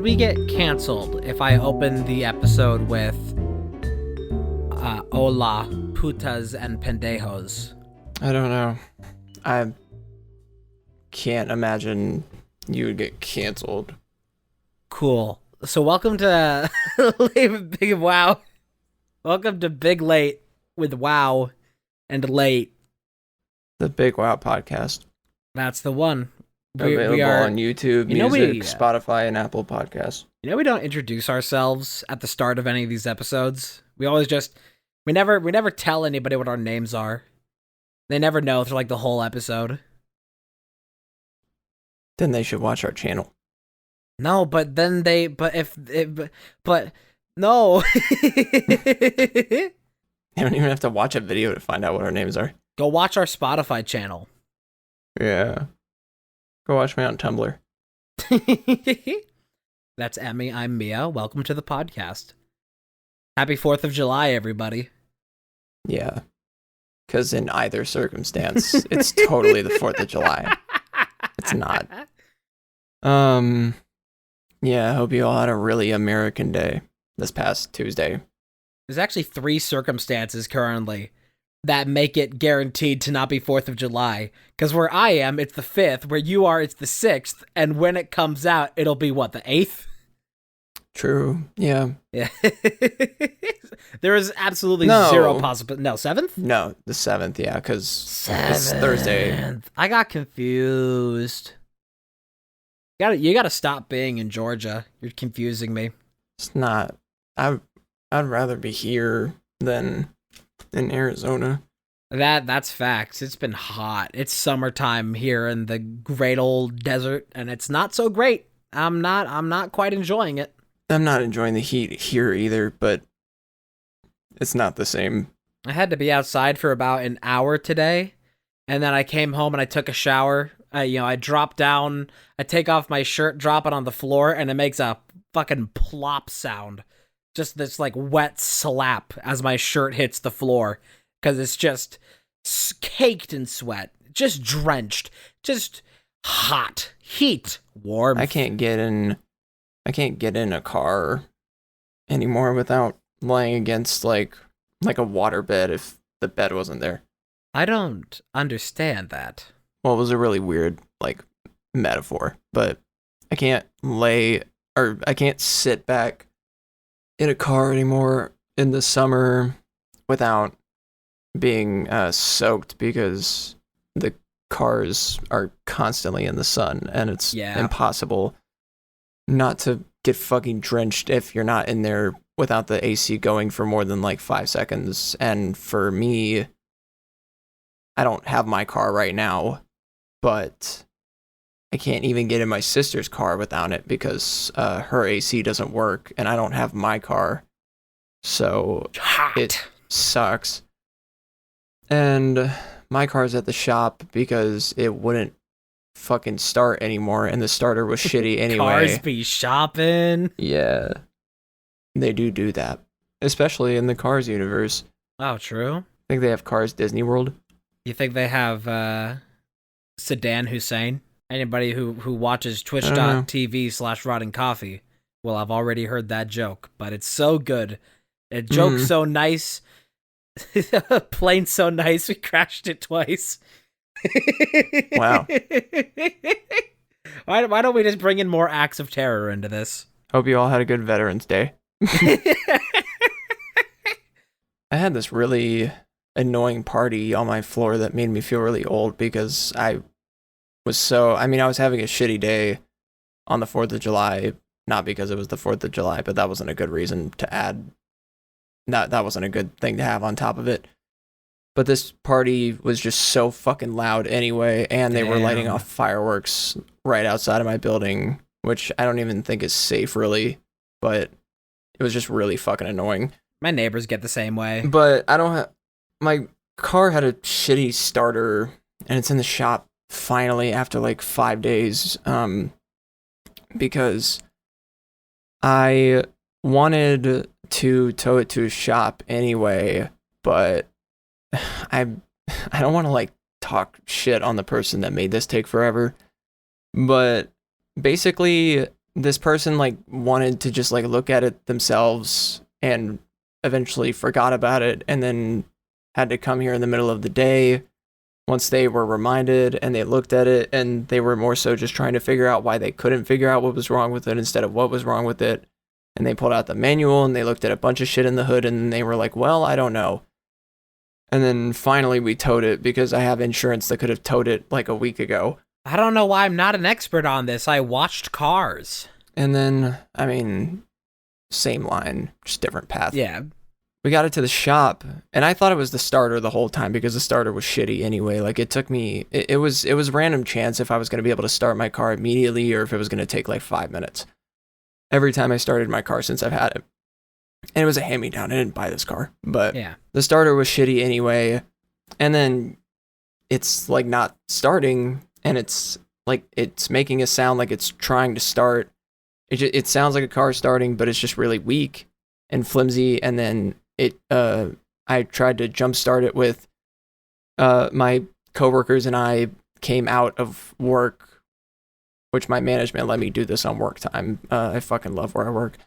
we get canceled if I open the episode with hola, putas, and pendejos? I don't know. I can't imagine you would get canceled. Cool. So welcome to Big Wow. Welcome to Big Late with Wow and Late. The Big Wow podcast. That's the one. Available on YouTube, Music, we Spotify, and Apple Podcasts. You know we don't introduce ourselves at the start of any of these episodes. We always we never tell anybody what our names are. They never know through like the whole episode. Then they should watch our channel. No, but then no. They don't even have to watch a video to find out what our names are. Go watch our Spotify channel. Yeah. Go watch me on Tumblr. That's Emmy. I'm Mia. Welcome to the podcast. Happy 4th of July, everybody. Yeah. Because in either circumstance, it's totally the 4th of July. It's not. Yeah, I hope you all had a really American day this past Tuesday. There's actually 3 circumstances currently that make it guaranteed to not be 4th of July. Because where I am, it's the 5th. Where you are, it's the 6th. And when it comes out, it'll be what, the 8th? True. Yeah. Yeah. There is absolutely zero possible. No, 7th? No, the 7th, yeah, because it's Thursday. I got confused. You gotta stop being in Georgia. You're confusing me. It's not. I'd rather be here than in Arizona. That's facts. It's been hot. It's summertime here in the great old desert, and it's not so great. I'm not quite enjoying it. I'm not enjoying the heat here either, but it's not the same. I had to be outside for about an hour today, and then I came home and I took a shower. I drop down, I take off my shirt, drop it on the floor, and it makes a fucking plop sound. Just this like wet slap as my shirt hits the floor, because it's just caked in sweat, just drenched, just hot, heat, warm. I can't get in a car anymore without lying against like a waterbed if the bed wasn't there. I don't understand that. Well, it was a really weird like metaphor, but I can't sit back in a car anymore in the summer without being soaked, because the cars are constantly in the sun and it's impossible not to get fucking drenched if you're not in there without the AC going for more than like 5 seconds. And for me, I don't have my car right now, but I can't even get in my sister's car without it because her AC doesn't work and I don't have my car. So it sucks. And my car's at the shop because it wouldn't fucking start anymore and the starter was shitty anyway. Cars be shopping. Yeah. They do that. Especially in the Cars universe. Oh, true. I think they have Cars Disney World. You think they have Sedan Hussein? Anybody who watches twitch.tv/rotting coffee will have already heard that joke, but it's so good. A joke so nice. Plane so nice we crashed it twice. Wow. Why don't we just bring in more acts of terror into this? Hope you all had a good Veterans Day. I had this really annoying party on my floor that made me feel really old because I was having a shitty day on the 4th of July, not because it was the 4th of July, but that wasn't a good reason to add. That wasn't a good thing to have on top of it. But this party was just so fucking loud anyway, and they were lighting off fireworks right outside of my building, which I don't even think is safe really, but it was just really fucking annoying. My neighbors get the same way. But my car had a shitty starter, and it's in the shop finally after like 5 days, because I wanted to tow it to a shop anyway, but I don't want to like talk shit on the person that made this take forever, but basically this person like wanted to just like look at it themselves and eventually forgot about it, and then had to come here in the middle of the day once they were reminded, and they looked at it, and they were more so just trying to figure out why they couldn't figure out what was wrong with it instead of what was wrong with it. And they pulled out the manual and they looked at a bunch of shit in the hood, and they were like, well, I don't know. And then finally we towed it because I have insurance that could have towed it like a week ago. I don't know why I'm not an expert on this. I watched Cars. And then, I mean, same line, just different path. Yeah. We got it to the shop, and I thought it was the starter the whole time because the starter was shitty anyway. Like, it took me, it was random chance if I was going to be able to start my car immediately or if it was going to take like 5 minutes. Every time I started my car since I've had it. And it was a hand-me-down. I didn't buy this car, but yeah. The starter was shitty anyway. And then it's like not starting, and it's like it's making a sound like it's trying to start. It sounds like a car starting, but it's just really weak and flimsy. And then I tried to jumpstart it with my coworkers, and I came out of work, which my management let me do this on work time. I fucking love where I work.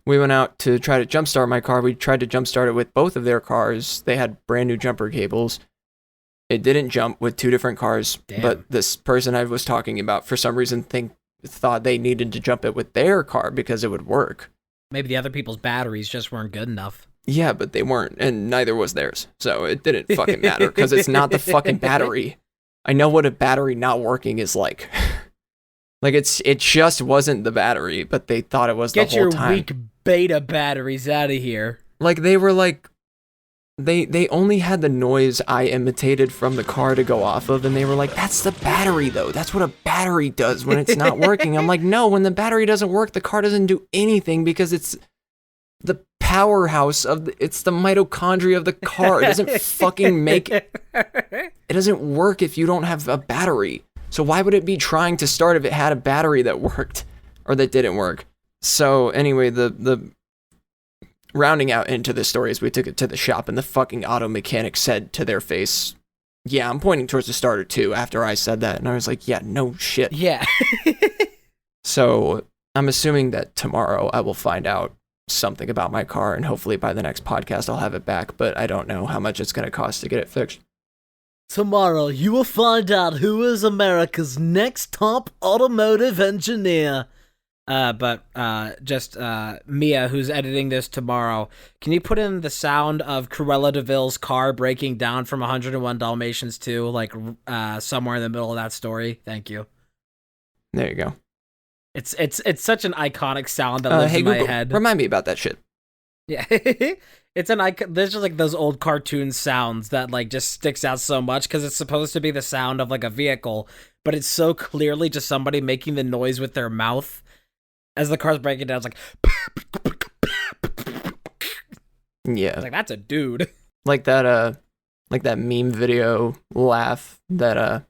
We went out to try to jumpstart my car. We tried to jumpstart it with both of their cars. They had brand new jumper cables. It didn't jump with two different cars. Damn. But this person I was talking about, for some reason, thought they needed to jump it with their car because it would work. Maybe the other people's batteries just weren't good enough. Yeah, but they weren't, and neither was theirs. So it didn't fucking matter because it's not the fucking battery. I know what a battery not working is like. Like, it just wasn't the battery, but they thought it was the whole time. Get your weak beta batteries out of here. Like, they were like, they only had the noise I imitated from the car to go off of, and they were like, that's the battery, though. That's what a battery does when it's not working. I'm like, no, when the battery doesn't work, the car doesn't do anything because it's the powerhouse it's the mitochondria of the car. It doesn't fucking make it doesn't work if you don't have a battery. So why would it be trying to start if it had a battery that worked or that didn't work? So anyway, the rounding out into the story is we took it to the shop, and the fucking auto mechanic said to their face, yeah, I'm pointing towards the starter too, after I said that. And I was like, yeah, no shit. Yeah. So I'm assuming that tomorrow I will find out something about my car, and hopefully by the next podcast I'll have it back, but I don't know how much it's going to cost to get it fixed. Tomorrow you will find out who is America's next top automotive engineer. But Mia, who's editing this tomorrow, can you put in the sound of Cruella de Vil's car breaking down from 101 Dalmatians 2, like somewhere in the middle of that story? Thank you. There you go. It's such an iconic sound that lives in my Google, head. Remind me about that shit. Yeah. It's an icon. There's just like those old cartoon sounds that like just sticks out so much because it's supposed to be the sound of like a vehicle, but it's so clearly just somebody making the noise with their mouth as the car's breaking down. It's like, yeah, it's like that's a dude. Like that meme video laugh that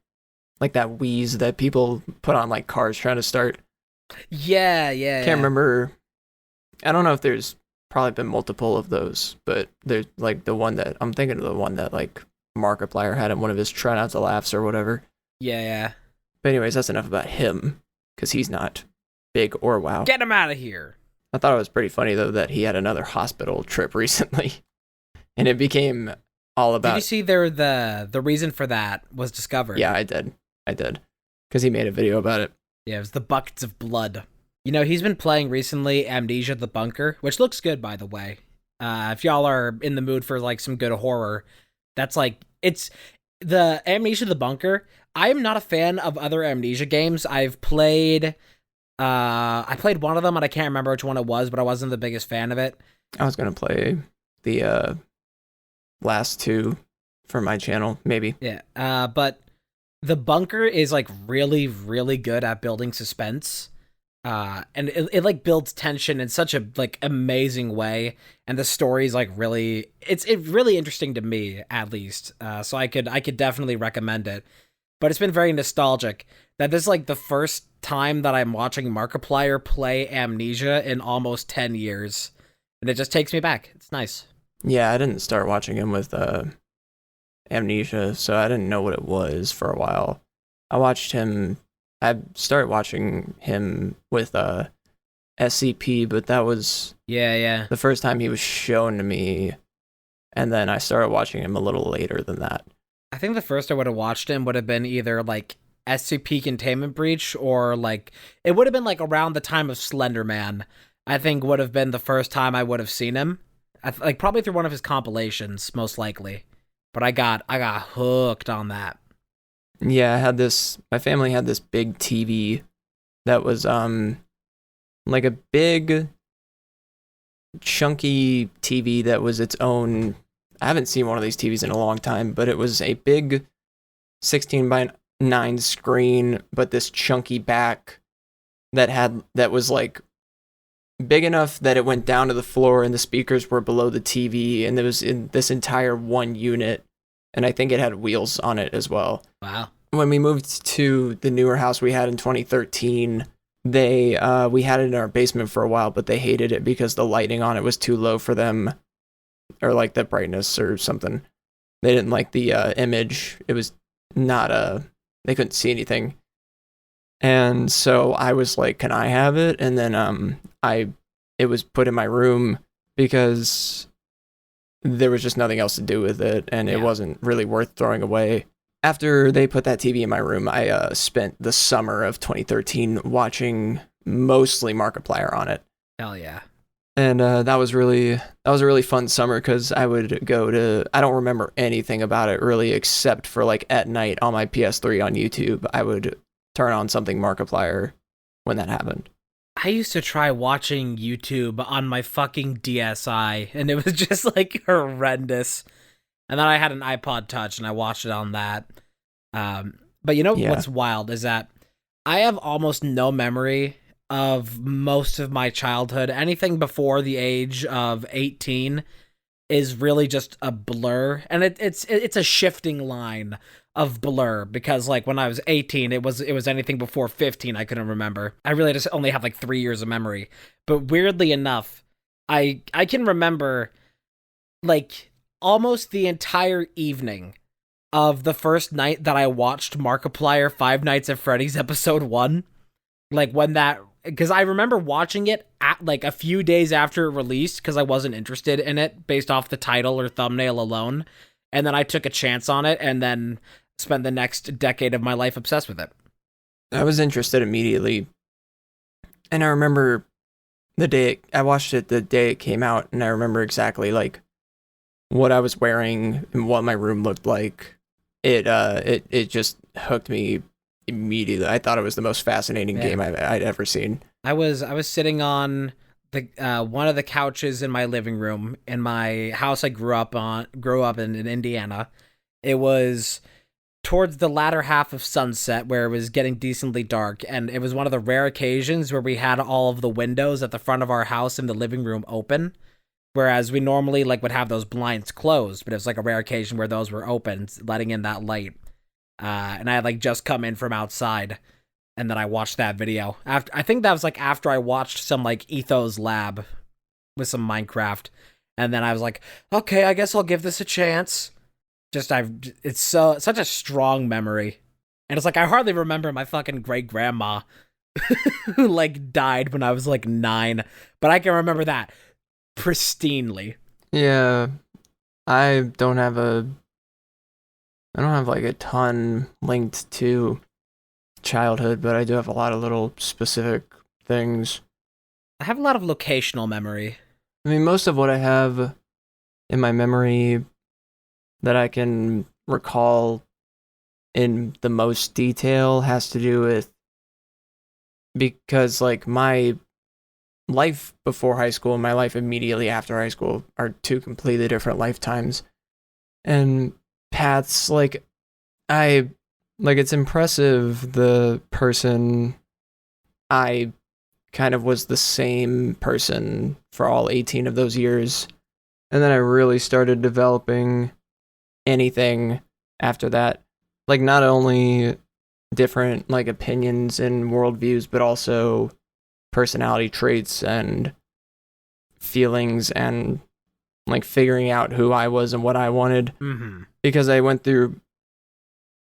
like that wheeze that people put on like cars trying to start. Yeah. Can't remember. I don't know if there's probably been multiple of those, but there's like the one that I'm thinking of, the one that like Markiplier had in one of his try not to laughs or whatever. Yeah. But anyways, that's enough about him because he's not big or wow. Get him out of here. I thought it was pretty funny though that he had another hospital trip recently, and it became all about. Did you see the reason for that was discovered? Yeah, I did, because he made a video about it. Yeah, it was the buckets of blood. You know, he's been playing recently Amnesia the Bunker, which looks good, by the way. If y'all are in the mood for, like, some good horror, that's, like, it's the Amnesia the Bunker. I am not a fan of other Amnesia games. I played one of them, and I can't remember which one it was, but I wasn't the biggest fan of it. I was going to play the last two for my channel, maybe. Yeah, but the Bunker is, like, really, really good at building suspense. And it like builds tension in such a like amazing way, and the story's like really it's really interesting to me, at least. So I could definitely recommend it. But it's been very nostalgic that this is like the first time that I'm watching Markiplier play Amnesia in almost 10 years, and it just takes me back. It's nice. Yeah, I didn't start watching him with Amnesia, so I didn't know what it was for a while. I started watching him with SCP, but that was Yeah. the first time he was shown to me, and then I started watching him a little later than that. I think the first I would have watched him would have been either like SCP Containment Breach or like it would have been like around the time of Slender Man. I think would have been the first time I would have seen him. Like probably through one of his compilations, most likely. But I got hooked on that. Yeah, my family had this big TV that was like a big chunky TV that was its own. I haven't seen one of these TVs in a long time, but it was a big 16 by 9 screen, but this chunky back that was like big enough that it went down to the floor and the speakers were below the TV, and it was in this entire one unit, and I think it had wheels on it as well. Wow. When we moved to the newer house we had in 2013, we had it in our basement for a while, but they hated it because the lighting on it was too low for them, or like the brightness or something. They didn't like the image. It was not they couldn't see anything. And so I was like, "Can I have it?" And then it was put in my room because there was just nothing else to do with it, and it wasn't really worth throwing away. After they put that TV in my room, I spent the summer of 2013 watching mostly Markiplier on it. Hell yeah. And that was a really fun summer because I would I don't remember anything about it really except for like at night on my PS3 on YouTube, I would turn on something Markiplier when that happened. I used to try watching YouTube on my fucking DSi, and it was just like horrendous. And then I had an iPod Touch, and I watched it on that. But you know what's wild is that I have almost no memory of most of my childhood. Anything before the age of 18 is really just a blur, and it's a shifting line of blur, because like when I was 18 it was anything before 15 I couldn't remember. I really just only have like 3 years of memory. But weirdly enough, I can remember like almost the entire evening of the first night that I watched Markiplier Five Nights at Freddy's episode 1. Like when that, because I remember watching it at like a few days after it released because I wasn't interested in it based off the title or thumbnail alone. And then I took a chance on it and then spent the next decade of my life obsessed with it. I was interested immediately. And I remember I watched it the day it came out, and I remember exactly like what I was wearing and what my room looked like. It just hooked me immediately. I thought it was the most fascinating game I'd ever seen. I was sitting on the one of the couches in my living room in my house I grew up in Indiana. It was towards the latter half of sunset where it was getting decently dark, and it was one of the rare occasions where we had all of the windows at the front of our house in the living room open, whereas we normally like would have those blinds closed, but it was like a rare occasion where those were open, letting in that light. And I had like just come in from outside, and then I watched that video. I think that was like after I watched some like Ethos Lab with some Minecraft, and then I was like, okay, I guess I'll give this a chance. It's such a strong memory, and it's like I hardly remember my fucking great grandma who like died when I was like 9, but I can remember that pristinely. Yeah, I don't have like a ton linked to childhood, but I do have a lot of little specific things. I have a lot of locational memory. I mean, most of what I have in my memory that I can recall in the most detail has to do with, because like my life before high school and my life immediately after high school are two completely different lifetimes and paths. Like it's impressive the person I kind of was the same person for all 18 of those years, and then I really started developing anything after that, like not only different like opinions and worldviews, but also personality traits and feelings, and like figuring out who I was and what I wanted. Mm-hmm. Because I went to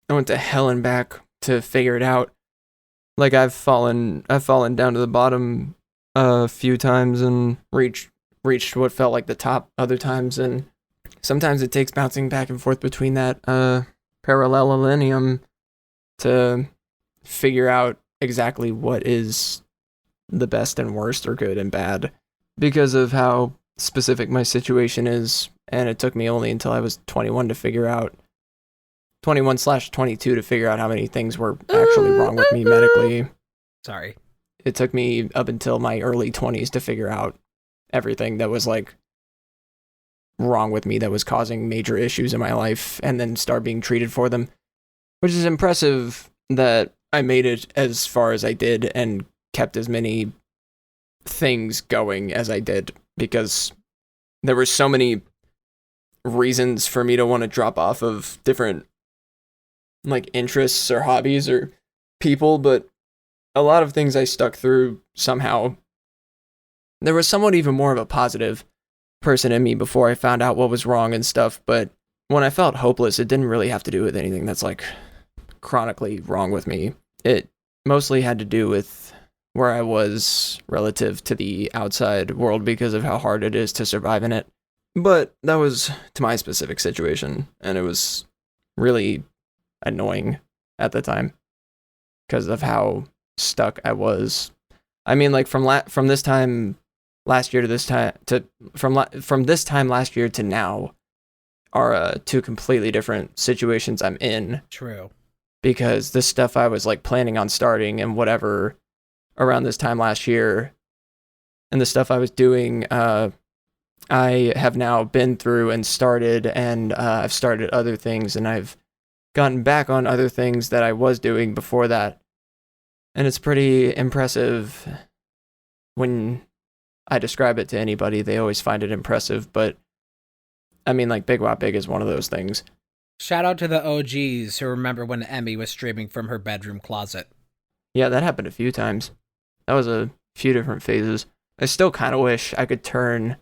hell and back to figure it out. Like I've fallen down to the bottom a few times and reached what felt like the top other times, and sometimes it takes bouncing back and forth between that parallelolinnium to figure out exactly what is the best and worst or good and bad because of how specific my situation is. And it took me only until I was 21 to figure out 21/22 to figure out how many things were actually wrong with me medically. Sorry. It took me up until my early 20s to figure out everything that was like wrong with me that was causing major issues in my life and then start being treated for them, which is impressive that I made it as far as I did and kept as many things going as I did, because there were so many reasons for me to want to drop off of different like interests or hobbies or people, but a lot of things I stuck through somehow. There was somewhat even more of a positive person in me before I found out what was wrong and stuff, but when I felt hopeless, it didn't really have to do with anything that's like chronically wrong with me. It mostly had to do with where I was relative to the outside world because of how hard it is to survive in it. But that was to my specific situation, and it was really annoying at the time because of how stuck I was. I mean, like from this time last year to this time to from this time last year to now are two completely different situations I'm in. True. Because this stuff I was like planning on starting and whatever around this time last year, and the stuff I was doing, I have now been through and started, and I've started other things, and I've gotten back on other things that I was doing before that. And it's pretty impressive when I describe it to anybody. They always find it impressive, but I mean, like, Big Wop Big is one of those things. Shout out to the OGs who remember when Emmy was streaming from her bedroom closet. Yeah, that happened a few times. That was a few different phases. I still kind of wish I could turn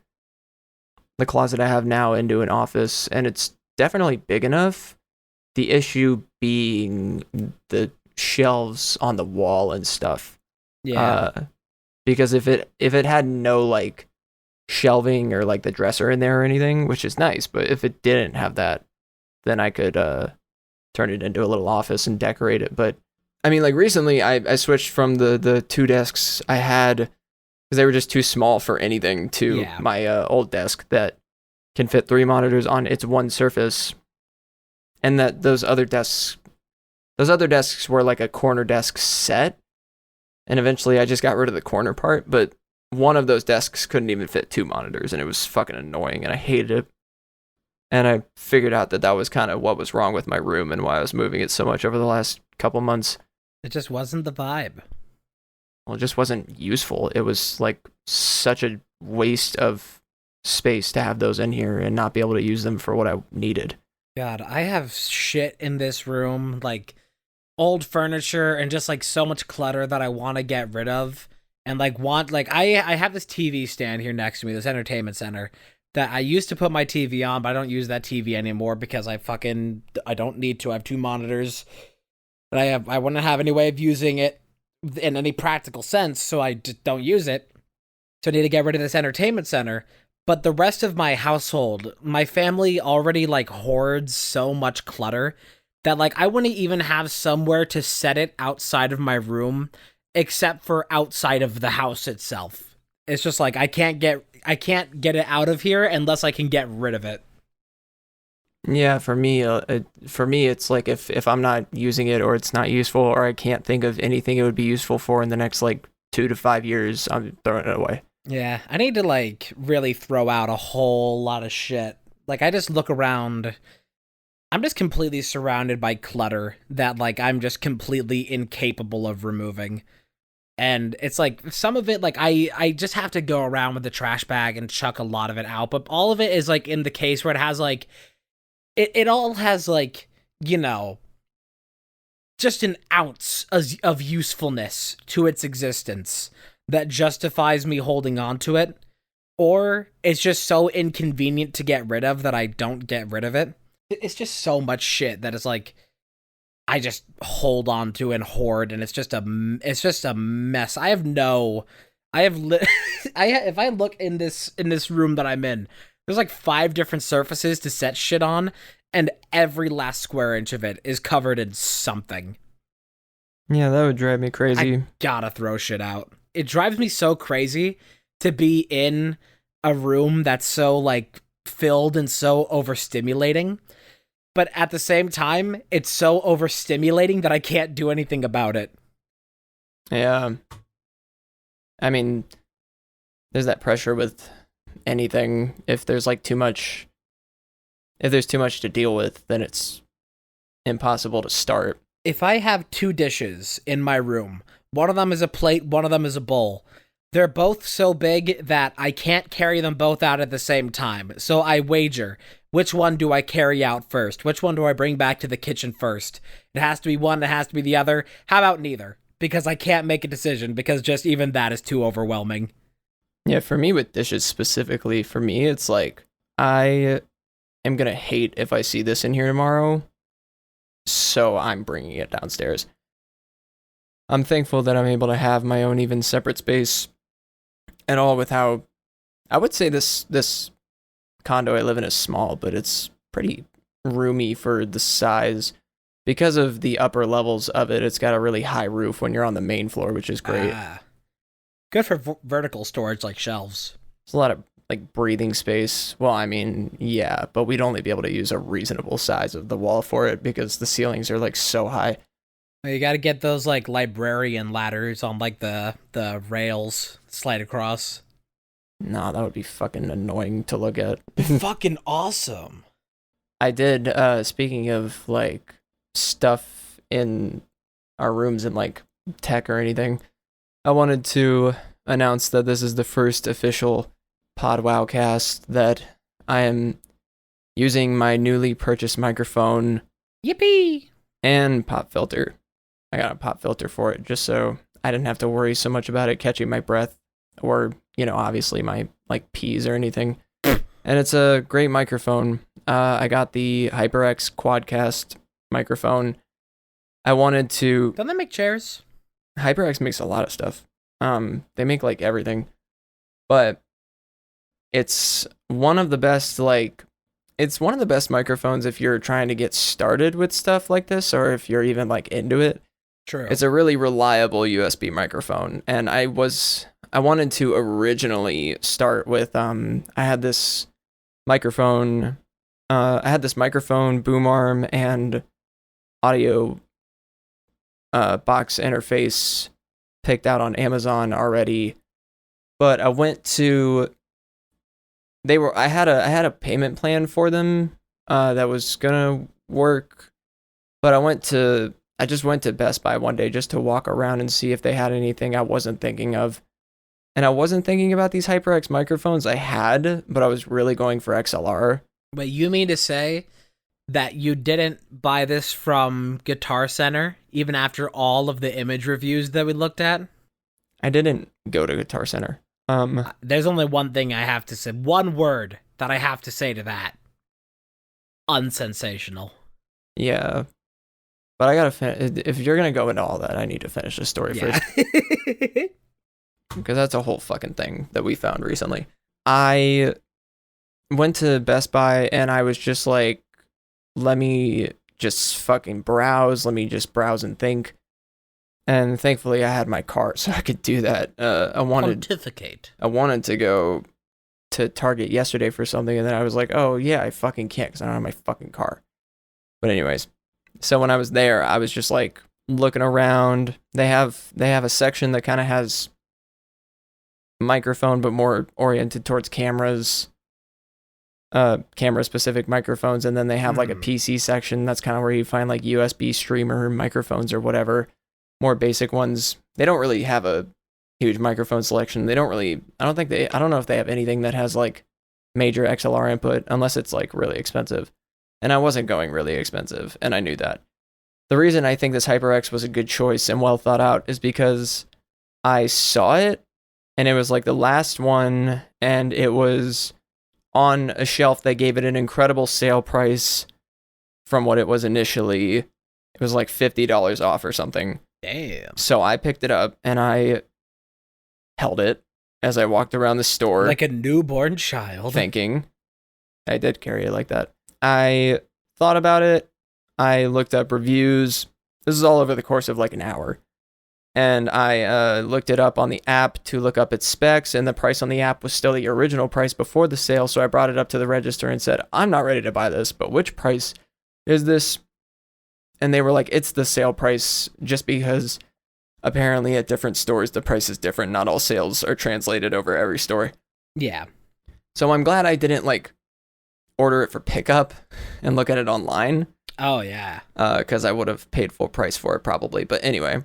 the closet I have now into an office, and it's definitely big enough. The issue being the shelves on the wall and stuff. Yeah. Because if it had no like shelving or like the dresser in there or anything, which is nice, but if it didn't have that, then I could turn it into a little office and decorate it. But I mean, like recently I switched from the two desks I had because they were just too small for anything to my old desk that can fit 3 monitors on its one surface, and that those other desks were like a corner desk set, and eventually I just got rid of the corner part, but one of those desks couldn't even fit 2 monitors, and it was fucking annoying, and I hated it. And I figured out that was kind of what was wrong with my room and why I was moving it so much over the last couple months. It just wasn't the vibe. Well, it just wasn't useful. It was like such a waste of space to have those in here and not be able to use them for what I needed. God, I have shit in this room, like old furniture and just like so much clutter that I want to get rid of. And I have this TV stand here next to me, this entertainment center, that I used to put my TV on, but I don't use that TV anymore because I don't need to. I have 2 monitors, but I wouldn't have any way of using it in any practical sense, so I just don't use it. So I need to get rid of this entertainment center. But the rest of my household, my family already like hoards so much clutter that like I wouldn't even have somewhere to set it outside of my room except for outside of the house itself. It's just like I can't get it out of here unless I can get rid of it. Yeah, for me, it's like if I'm not using it or it's not useful or I can't think of anything it would be useful for in the next like 2 to 5 years, I'm throwing it away. Yeah, I need to like really throw out a whole lot of shit. Like I just look around, I'm just completely surrounded by clutter that like I'm just completely incapable of removing. And it's like some of it, like I just have to go around with the trash bag and chuck a lot of it out. But all of it is like in the case where it has like, it all has like, you know, just an ounce of usefulness to its existence that justifies me holding on to it. Or it's just so inconvenient to get rid of that I don't get rid of it. It's just so much shit that it's like, I just hold on to and hoard, and it's just a mess. I have no I have if I look in this room that I'm in, there's like 5 different surfaces to set shit on, and every last square inch of it is covered in something. Yeah, that would drive me crazy. I gotta throw shit out. It drives me so crazy to be in a room that's so like filled and so overstimulating. But at the same time, it's so overstimulating that I can't do anything about it. Yeah. I mean, there's that pressure with anything. If there's too much to deal with, then it's impossible to start. If I have 2 dishes in my room, one of them is a plate, one of them is a bowl. They're both so big that I can't carry them both out at the same time. So I wager, which one do I carry out first? Which one do I bring back to the kitchen first? It has to be one, it has to be the other. How about neither? Because I can't make a decision, because just even that is too overwhelming. Yeah, for me with dishes specifically, for me, it's like, I am going to hate if I see this in here tomorrow, so I'm bringing it downstairs. I'm thankful that I'm able to have my own even separate space and all with how, I would say this condo I live in is small, but it's pretty roomy for the size. Because of the upper levels of it, it's got a really high roof when you're on the main floor, which is great. Good for vertical storage like shelves. There's a lot of breathing space. Well, I mean, yeah, but we'd only be able to use a reasonable size of the wall for it because the ceilings are so high. You got to get those librarian ladders on the rails slide across. Nah, that would be fucking annoying to look at. Fucking awesome. I did, speaking of stuff in our rooms and tech or anything, I wanted to announce that this is the first official PodWowcast that I am using my newly purchased microphone. Yippee! And pop filter. I got a pop filter for it just so I didn't have to worry so much about it catching my breath or, obviously my peas or anything. And it's a great microphone. I got the HyperX Quadcast microphone. I wanted to... Don't they make chairs? HyperX makes a lot of stuff. They make everything. But it's one of the best it's one of the best microphones if you're trying to get started with stuff like this or if you're even into it. True. It's a really reliable USB microphone, and I wanted to originally start with I had this microphone boom arm and audio box interface picked out on Amazon already, but I went to I had a payment plan for them that was gonna work, but I just went to Best Buy one day just to walk around and see if they had anything I wasn't thinking of. And I wasn't thinking about these HyperX microphones I had, but I was really going for XLR. But you mean to say that you didn't buy this from Guitar Center, even after all of the image reviews that we looked at? I didn't go to Guitar Center. There's only one thing I have to say. One word that I have to say to that. Unsensational. Yeah. But I gotta finish. If you're gonna go into all that, I need to finish the story first. Because that's a whole fucking thing that we found recently. I went to Best Buy and I was just let me just fucking browse. Let me just browse and think. And thankfully I had my car so I could do that. I wanted to go to Target yesterday for something and then I was like, oh yeah, I fucking can't because I don't have my fucking car. But anyways, so when I was there, I was just looking around. They have a section that kind of has microphone but more oriented towards cameras, camera specific microphones, and then they have a PC section that's kind of where you find USB streamer microphones or whatever, more basic ones. They don't really have a huge microphone selection. I don't know if they have anything that has major XLR input unless it's really expensive. And I wasn't going really expensive, and I knew that. The reason I think this HyperX was a good choice and well thought out is because I saw it, and it was the last one, and it was on a shelf that gave it an incredible sale price from what it was initially. It was $50 off or something. Damn. So I picked it up, and I held it as I walked around the store. Like a newborn child. Thinking. I did carry it like that. I thought about it. I looked up reviews. This is all over the course of like an hour. And I looked it up on the app to look up its specs, and the price on the app was still the original price before the sale, so I brought it up to the register and said, I'm not ready to buy this, but which price is this? And they were like, it's the sale price, just because apparently at different stores the price is different. Not all sales are translated over every store. Yeah. So I'm glad I didn't like order it for pickup and look at it online. Oh, yeah. Because I would have paid full price for it probably. But anyway,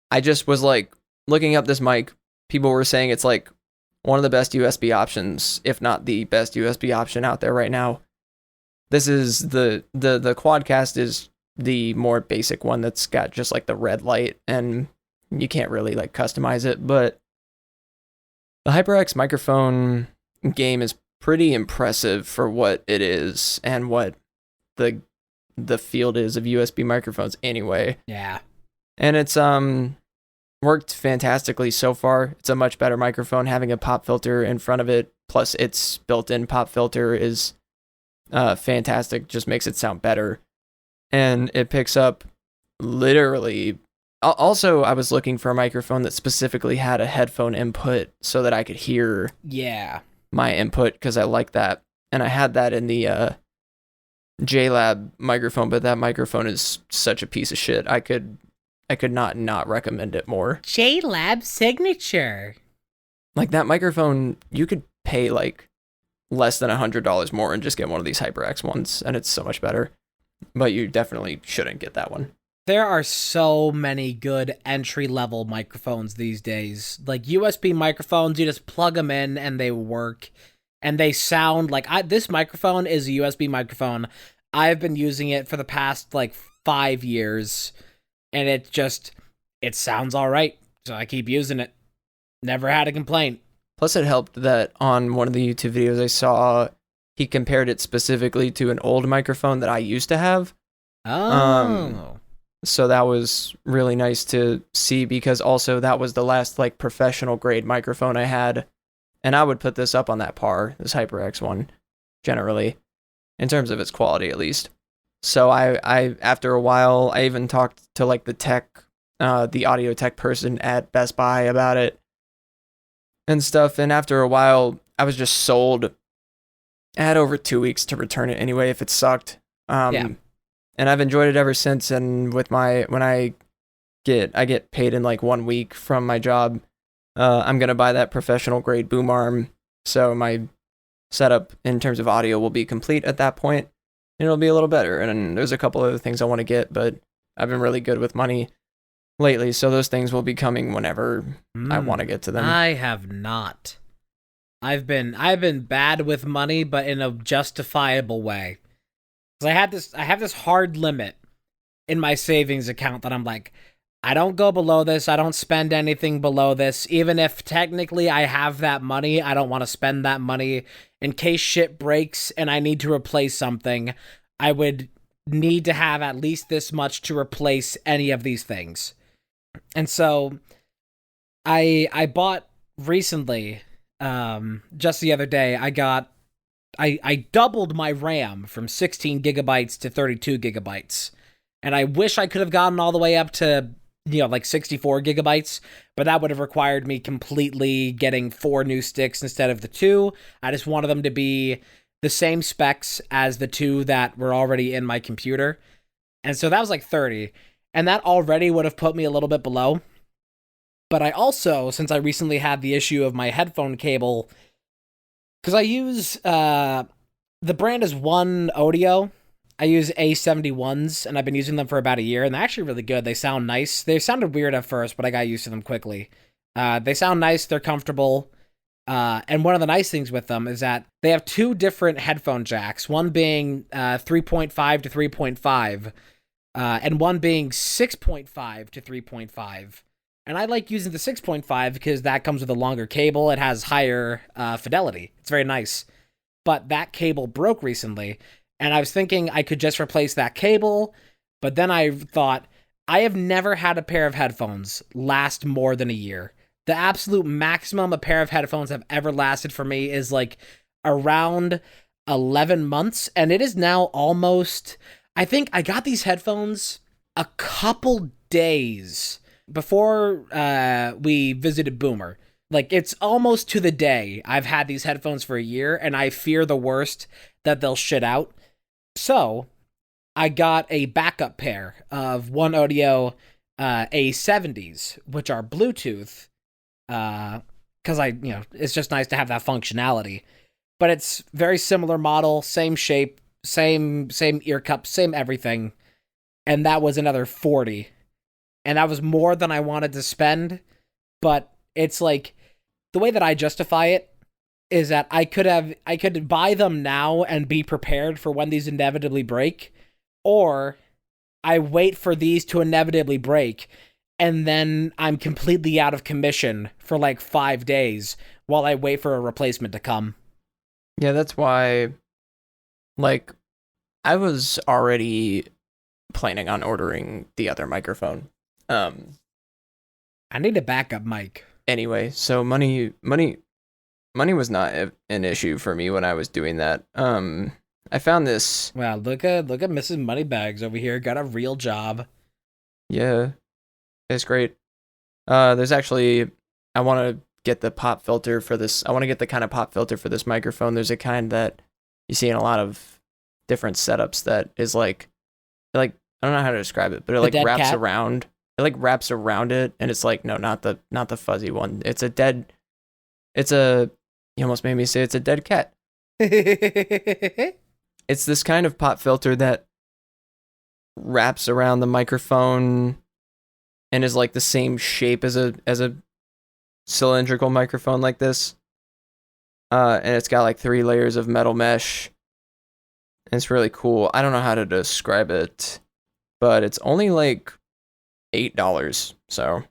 I just was like looking up this mic. People were saying it's like one of the best USB options, if not the best USB option out there right now. This is the Quadcast is the more basic one that's got just like the red light and you can't really like customize it. But the HyperX microphone game is pretty impressive for what it is and what the field is of USB microphones anyway. Yeah. And it's worked fantastically so far. It's a much better microphone having a pop filter in front of it, plus its built-in pop filter is fantastic, just makes it sound better. And it picks up literally. Also, I was looking for a microphone that specifically had a headphone input so that I could hear my input, because I like that. And I had that in the JLab microphone, but that microphone is such a piece of shit. I could not recommend it more. JLab signature. Like that microphone, you could pay like less than $100 more and just get one of these HyperX ones, and it's so much better. But you definitely shouldn't get that one. There are so many good entry-level microphones these days. Like USB microphones, you just plug them in and they work. And they sound like... this microphone is a USB microphone. I've been using it for the past, like, 5 years. And it sounds all right. So I keep using it. Never had a complaint. Plus it helped that on one of the YouTube videos I saw, he compared it specifically to an old microphone that I used to have. Oh. So that was really nice to see, because also that was the last like professional grade microphone I had. And I would put this up on that par, this HyperX one, generally, in terms of its quality at least. So I after a while, I even talked to like the audio tech person at Best Buy about it and stuff. And after a while, I was just sold. I had over 2 weeks to return it anyway if it sucked. And I've enjoyed it ever since. And with when I get paid in like 1 week from my job, I'm gonna buy that professional grade boom arm. So my setup in terms of audio will be complete at that point. And it'll be a little better. And there's a couple other things I want to get, but I've been really good with money lately, so those things will be coming whenever I want to get to them. I have not. I've been bad with money, but in a justifiable way. Because I have this hard limit in my savings account that I'm like, I don't go below this. I don't spend anything below this. Even if technically I have that money, I don't want to spend that money in case shit breaks and I need to replace something. I would need to have at least this much to replace any of these things. And so I bought recently, just the other day, I doubled my RAM from 16 gigabytes to 32 gigabytes. And I wish I could have gotten all the way up to, like 64 gigabytes, but that would have required me completely getting 4 new sticks instead of the 2. I just wanted them to be the same specs as the 2 that were already in my computer. And so that was like 30. And that already would have put me a little bit below. But I also, since I recently had the issue of my headphone cable, because I use, the brand is One Audio. I use A71s, and I've been using them for about a year, and they're actually really good. They sound nice. They sounded weird at first, but I got used to them quickly. They sound nice. They're comfortable. And one of the nice things with them is that they have 2 different headphone jacks, one being 3.5 to 3.5, and one being 6.5 to 3.5. And I like using the 6.5 because that comes with a longer cable. It has higher fidelity. It's very nice. But that cable broke recently, and I was thinking I could just replace that cable, but then I thought, I have never had a pair of headphones last more than a year. The absolute maximum a pair of headphones have ever lasted for me is like around 11 months. And it is now almost, I think I got these headphones a couple days before we visited Boomer. Like, it's almost to the day I've had these headphones for a year, and I fear the worst that they'll shit out. So, I got a backup pair of One Audio A70s, which are Bluetooth, because it's just nice to have that functionality. But it's very similar model, same shape, same ear cup, same everything. And that was another 40. And that was more than I wanted to spend, but it's like, the way that I justify it is that I could buy them now and be prepared for when these inevitably break, or I wait for these to inevitably break, and then I'm completely out of commission for like 5 days while I wait for a replacement to come. Yeah, that's why, like, I was already planning on ordering the other microphone. I need a backup mic. Anyway, so money was not an issue for me when I was doing that. I found this. Wow, look at Mrs. Moneybags over here. Got a real job. Yeah, it's great. There's actually, I want to get the pop filter for this. I want to get the kind of pop filter for this microphone. There's a kind that you see in a lot of different setups that is like I don't know how to describe it, but it like wraps cat? around. It like wraps around it, and it's like, no, not the fuzzy one. You almost made me say it's a dead cat. It's this kind of pop filter that wraps around the microphone and is like the same shape as a cylindrical microphone like this. And it's got like 3 layers of metal mesh. And it's really cool. I don't know how to describe it, but it's only like $8. So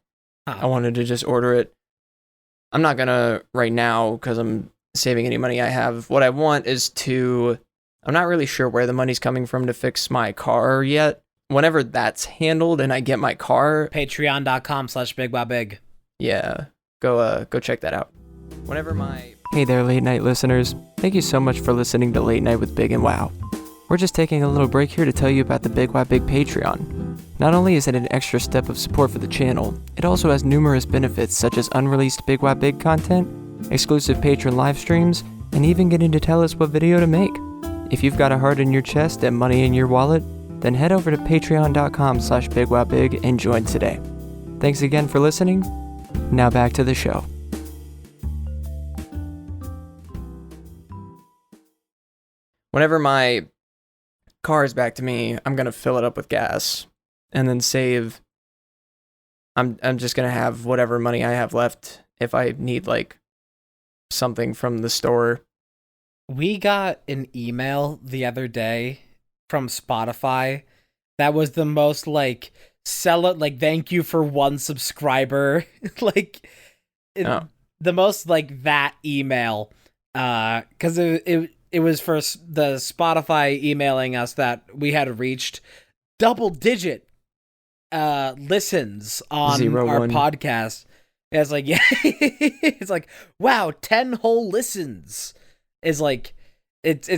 I wanted to just order it. I'm not gonna right now because I'm saving any money I have. What I want is I'm not really sure where the money's coming from to fix my car yet. Whenever that's handled and I get my car, Patreon.com/BigWowBig. Yeah, go check that out. Hey there, late night listeners. Thank you so much for listening to Late Night with Big and Wow. We're just taking a little break here to tell you about the Big Wow Big Patreon. Not only is it an extra step of support for the channel, it also has numerous benefits such as unreleased Big Wow Big content, exclusive patron live streams, and even getting to tell us what video to make. If you've got a heart in your chest and money in your wallet, then head over to patreon.com/BigWowBig and join today. Thanks again for listening. Now back to the show. Whenever my car is back to me, I'm going to fill it up with gas and then save. I'm just going to have whatever money I have left if I need like something from the store. We got an email the other day from Spotify that was the most like thank you for 1 subscriber the most like that email because it was for the Spotify emailing us that we had reached double-digit listens on 01. podcast. And it's like, yeah, it's like, wow, 10 whole listens is like, it's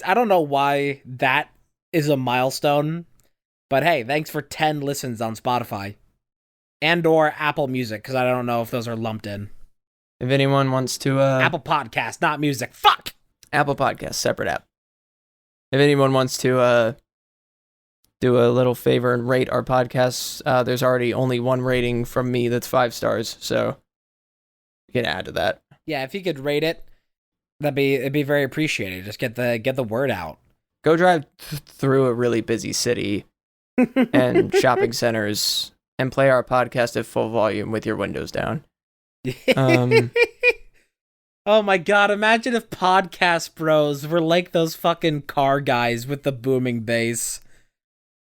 I don't know why that is a milestone, but hey, thanks for 10 listens on Spotify and or Apple Music, because I don't know if those are lumped in. If anyone wants to Apple Podcast, not music. Fuck. Apple Podcast, separate app. If anyone wants to do a little favor and rate our podcasts, there's already only 1 rating from me that's 5 stars, so you can add to that. Yeah, if you could rate it, it'd be very appreciated. Just get the word out. Go drive through a really busy city and shopping centers and play our podcast at full volume with your windows down. Oh my god, imagine if podcast bros were like those fucking car guys with the booming bass.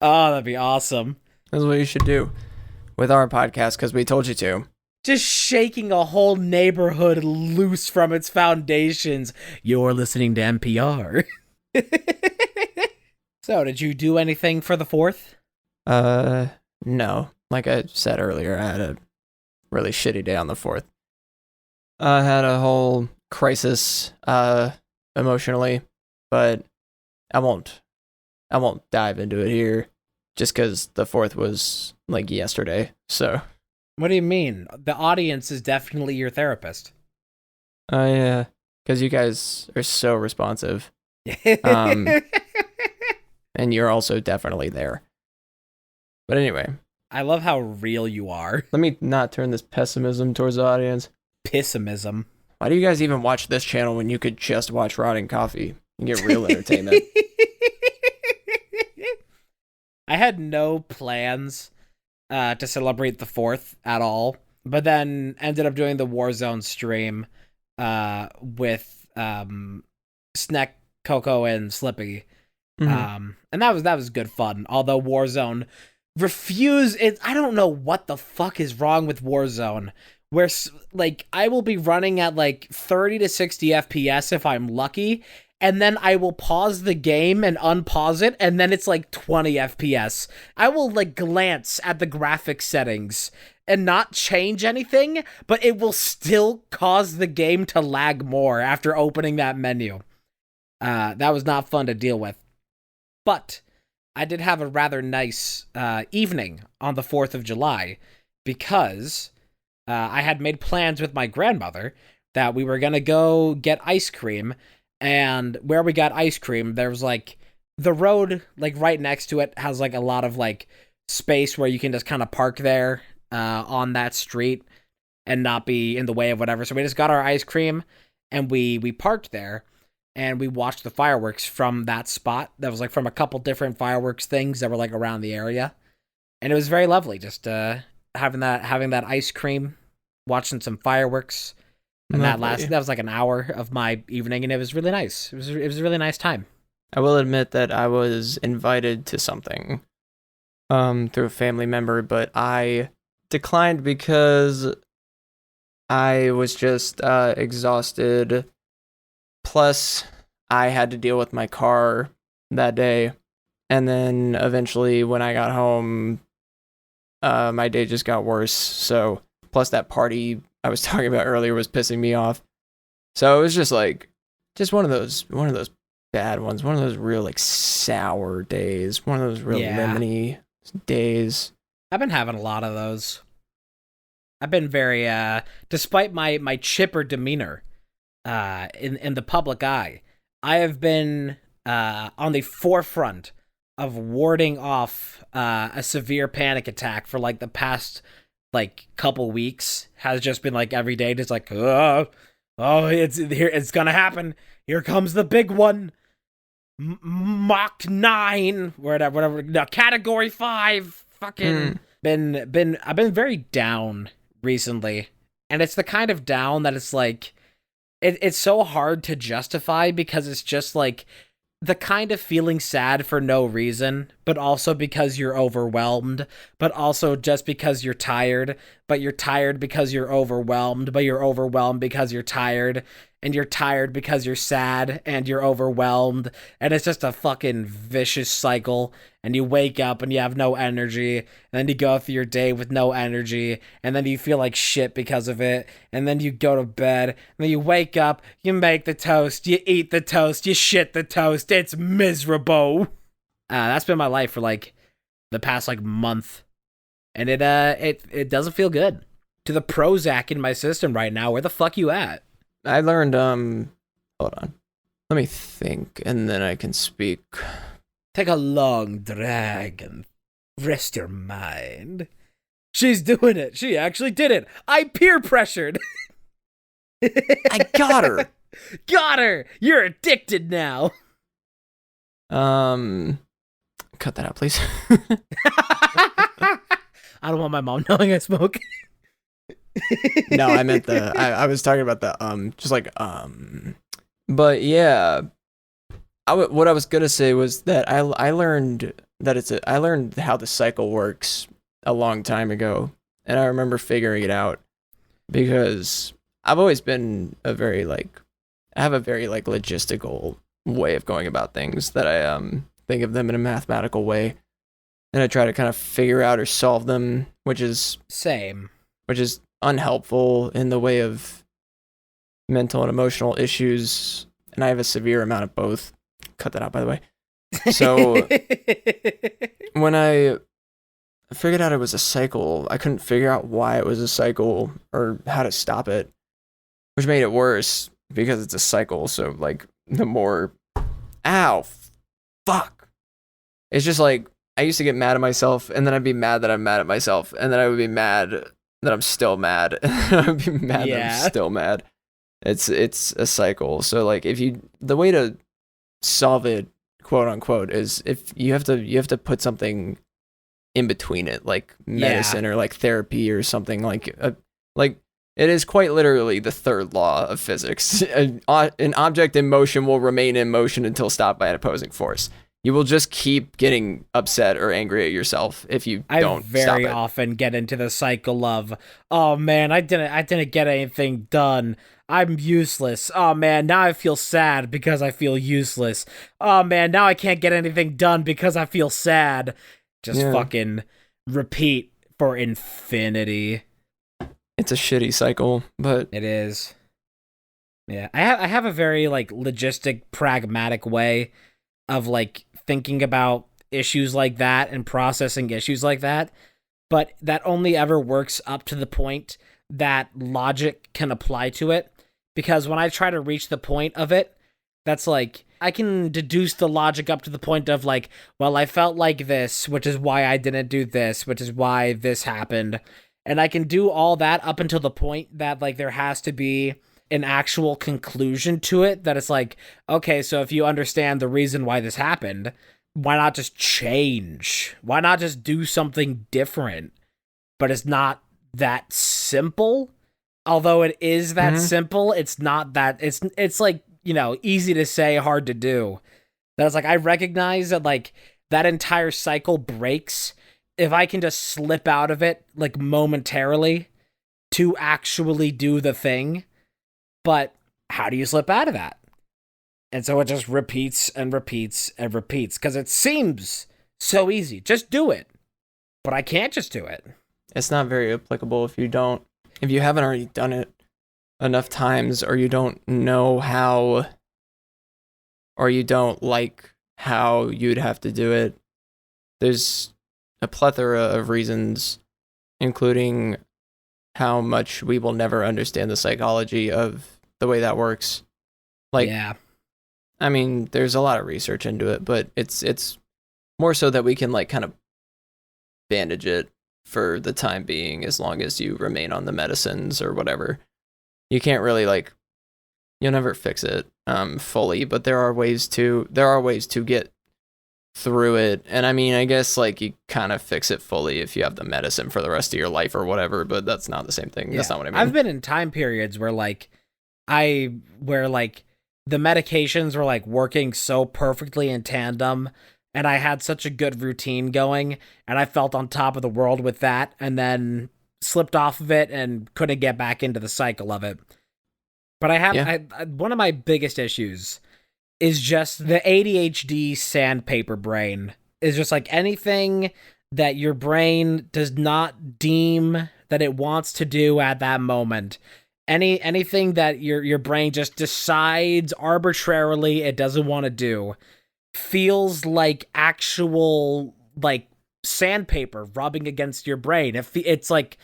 Oh, that'd be awesome. That's what you should do with our podcast, because we told you to. Just shaking a whole neighborhood loose from its foundations. You're listening to NPR. So, did you do anything for the 4th? No. Like I said earlier, I had a really shitty day on the 4th. I had a whole crisis emotionally, but I won't dive into it here just because the 4th was like yesterday. So What do you mean? The audience is definitely your therapist. yeah, because you guys are so responsive. And you're also definitely there. But anyway, I love how real you are. let me not turn this pessimism towards the audience. Pessimism. Why do you guys even watch this channel when you could just watch Rotting Coffee and get real entertainment? I had no plans to celebrate the 4th at all, but then ended up doing the Warzone stream with Snack, Coco, and Slippy. And that was good fun. Although Warzone refused it. I don't know what the fuck is wrong with Warzone. Where like I will be running at like 30 to 60 FPS if I'm lucky, and then I will pause the game and unpause it, and then it's like 20 FPS. I will like glance at the graphics settings and not change anything, but it will still cause the game to lag more after opening that menu. That was not fun to deal with. But I did have a rather nice evening on the 4th of July because I had made plans with my grandmother that we were going to go get ice cream. And where we got ice cream, there was like the road, like right next to it has like a lot of like space where you can just kind of park there on that street and not be in the way of whatever. So we just got our ice cream and we parked there and we watched the fireworks from that spot. That was like from a couple different fireworks things that were like around the area. And it was very lovely just having that ice cream, watching some fireworks. And that was like an hour of my evening, and it was really nice. It was a really nice time. I will admit that I was invited to something through a family member, but I declined because I was just exhausted. Plus, I had to deal with my car that day. And then eventually when I got home, my day just got worse. So plus that party I was talking about earlier was pissing me off. So it was just like, just one of those bad ones, one of those real like sour days, one of those real lemony days. I've been having a lot of those. I've been very, despite my chipper demeanor, in the public eye, I have been on the forefront of warding off a severe panic attack for like the past like couple weeks. Has just been like every day, just like oh it's here, it's gonna happen. Here comes the big one. Mach 9, whatever. No, category 5. Fucking I've been very down recently, and it's the kind of down that it's like it's so hard to justify because it's just like the kind of feeling sad for no reason, but also because you're overwhelmed, but also just because you're tired, but you're tired because you're overwhelmed, but you're overwhelmed because you're tired, and you're tired because you're sad, and you're overwhelmed, and it's just a fucking vicious cycle, and you wake up and you have no energy, and then you go through your day with no energy, and then you feel like shit because of it, and then you go to bed, and then you wake up, you make the toast, you eat the toast, you shit the toast, it's miserable. That's been my life for like the past like month, and it doesn't feel good. To the Prozac in my system right now, where the fuck you at? I learned, hold on. Let me think, and then I can speak. Take a long drag and rest your mind. She's doing it. She actually did it. I peer pressured. I got her. Got her. You're addicted now. Cut that out, please. I don't want my mom knowing I smoke. No, I meant I was talking about the just like but yeah, what I was gonna say was that I learned that I learned how the cycle works a long time ago, and I remember figuring it out because I've always been I have a very like logistical way of going about things, that I think of them in a mathematical way, and I try to kind of figure out or solve them, which is same. Which is unhelpful in the way of mental and emotional issues, and I have a severe amount of both. Cut that out, by the way. So when I figured out it was a cycle, I couldn't figure out why it was a cycle or how to stop it, which made it worse because it's a cycle. So like the more, ow, fuck. It's just like I used to get mad at myself, and then I'd be mad that I'm mad at myself, and then I would be mad that I'm still mad, and then I'd be mad that I'm still mad. It's a cycle. So like the way to solve it, quote unquote, is if you have to put something in between it, like medicine or like therapy or something, like it is quite literally the third law of physics. An object in motion will remain in motion until stopped by an opposing force. You will just keep getting upset or angry at yourself if you don't stop it. I very often get into the cycle of, oh man, I didn't get anything done. I'm useless. Oh man, now I feel sad because I feel useless. Oh man, now I can't get anything done because I feel sad. Just fucking repeat for infinity. It's a shitty cycle, but it is. Yeah, I have a very like logistic, pragmatic way of like thinking about issues like that and processing issues like that, but that only ever works up to the point that logic can apply to it, because when I try to reach the point of it, that's like I can deduce the logic up to the point of like, well, I felt like this, which is why I didn't do this, which is why this happened, and I can do all that up until the point that like there has to be an actual conclusion to it, that it's like, okay, so if you understand the reason why this happened, why not just change? Why not just do something different? But it's not that simple. Although it is that simple, it's not that, it's like, you know, easy to say, hard to do. That's like, I recognize that like that entire cycle breaks if I can just slip out of it like momentarily to actually do the thing. But how do you slip out of that? And so it just repeats and repeats and repeats because it seems so easy. Just do it. But I can't just do it. It's not very applicable if you haven't already done it enough times, or you don't know how, or you don't like how you'd have to do it. There's a plethora of reasons, including how much we will never understand the psychology of the way that works. Like, yeah. I mean, there's a lot of research into it, but it's more so that we can like kind of bandage it for the time being, as long as you remain on the medicines or whatever. You can't really like, you'll never fix it fully, but there are ways to get through it. And I mean, I guess like you kind of fix it fully if you have the medicine for the rest of your life or whatever, but that's not the same thing. Yeah. That's not what I mean. I've been in time periods where like where like the medications were like working so perfectly in tandem, and I had such a good routine going, and I felt on top of the world with that, and then slipped off of it and couldn't get back into the cycle of it. But I have one of my biggest issues is just the ADHD sandpaper brain. Is just like anything that your brain does not deem that it wants to do at that moment. Anything that your brain just decides arbitrarily it doesn't want to do feels like actual like sandpaper rubbing against your brain. It's like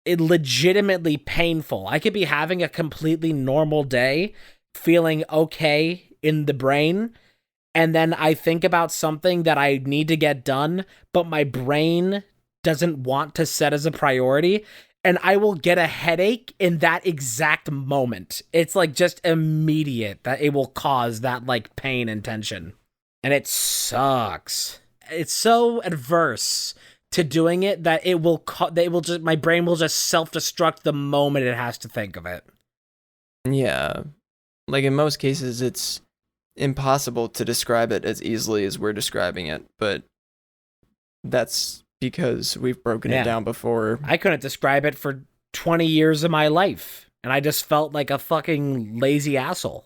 it legitimately painful. I could be having a completely normal day, feeling okay in the brain, and then I think about something that I need to get done, but my brain doesn't want to set as a priority, and I will get a headache in that exact moment. It's like just immediate that it will cause that like pain and tension. And it sucks. It's so adverse to doing it that my brain will just self-destruct the moment it has to think of it. Yeah. Like in most cases, it's impossible to describe it as easily as we're describing it, but that's because we've broken it down before. I couldn't describe it for 20 years of my life, and I just felt like a fucking lazy asshole.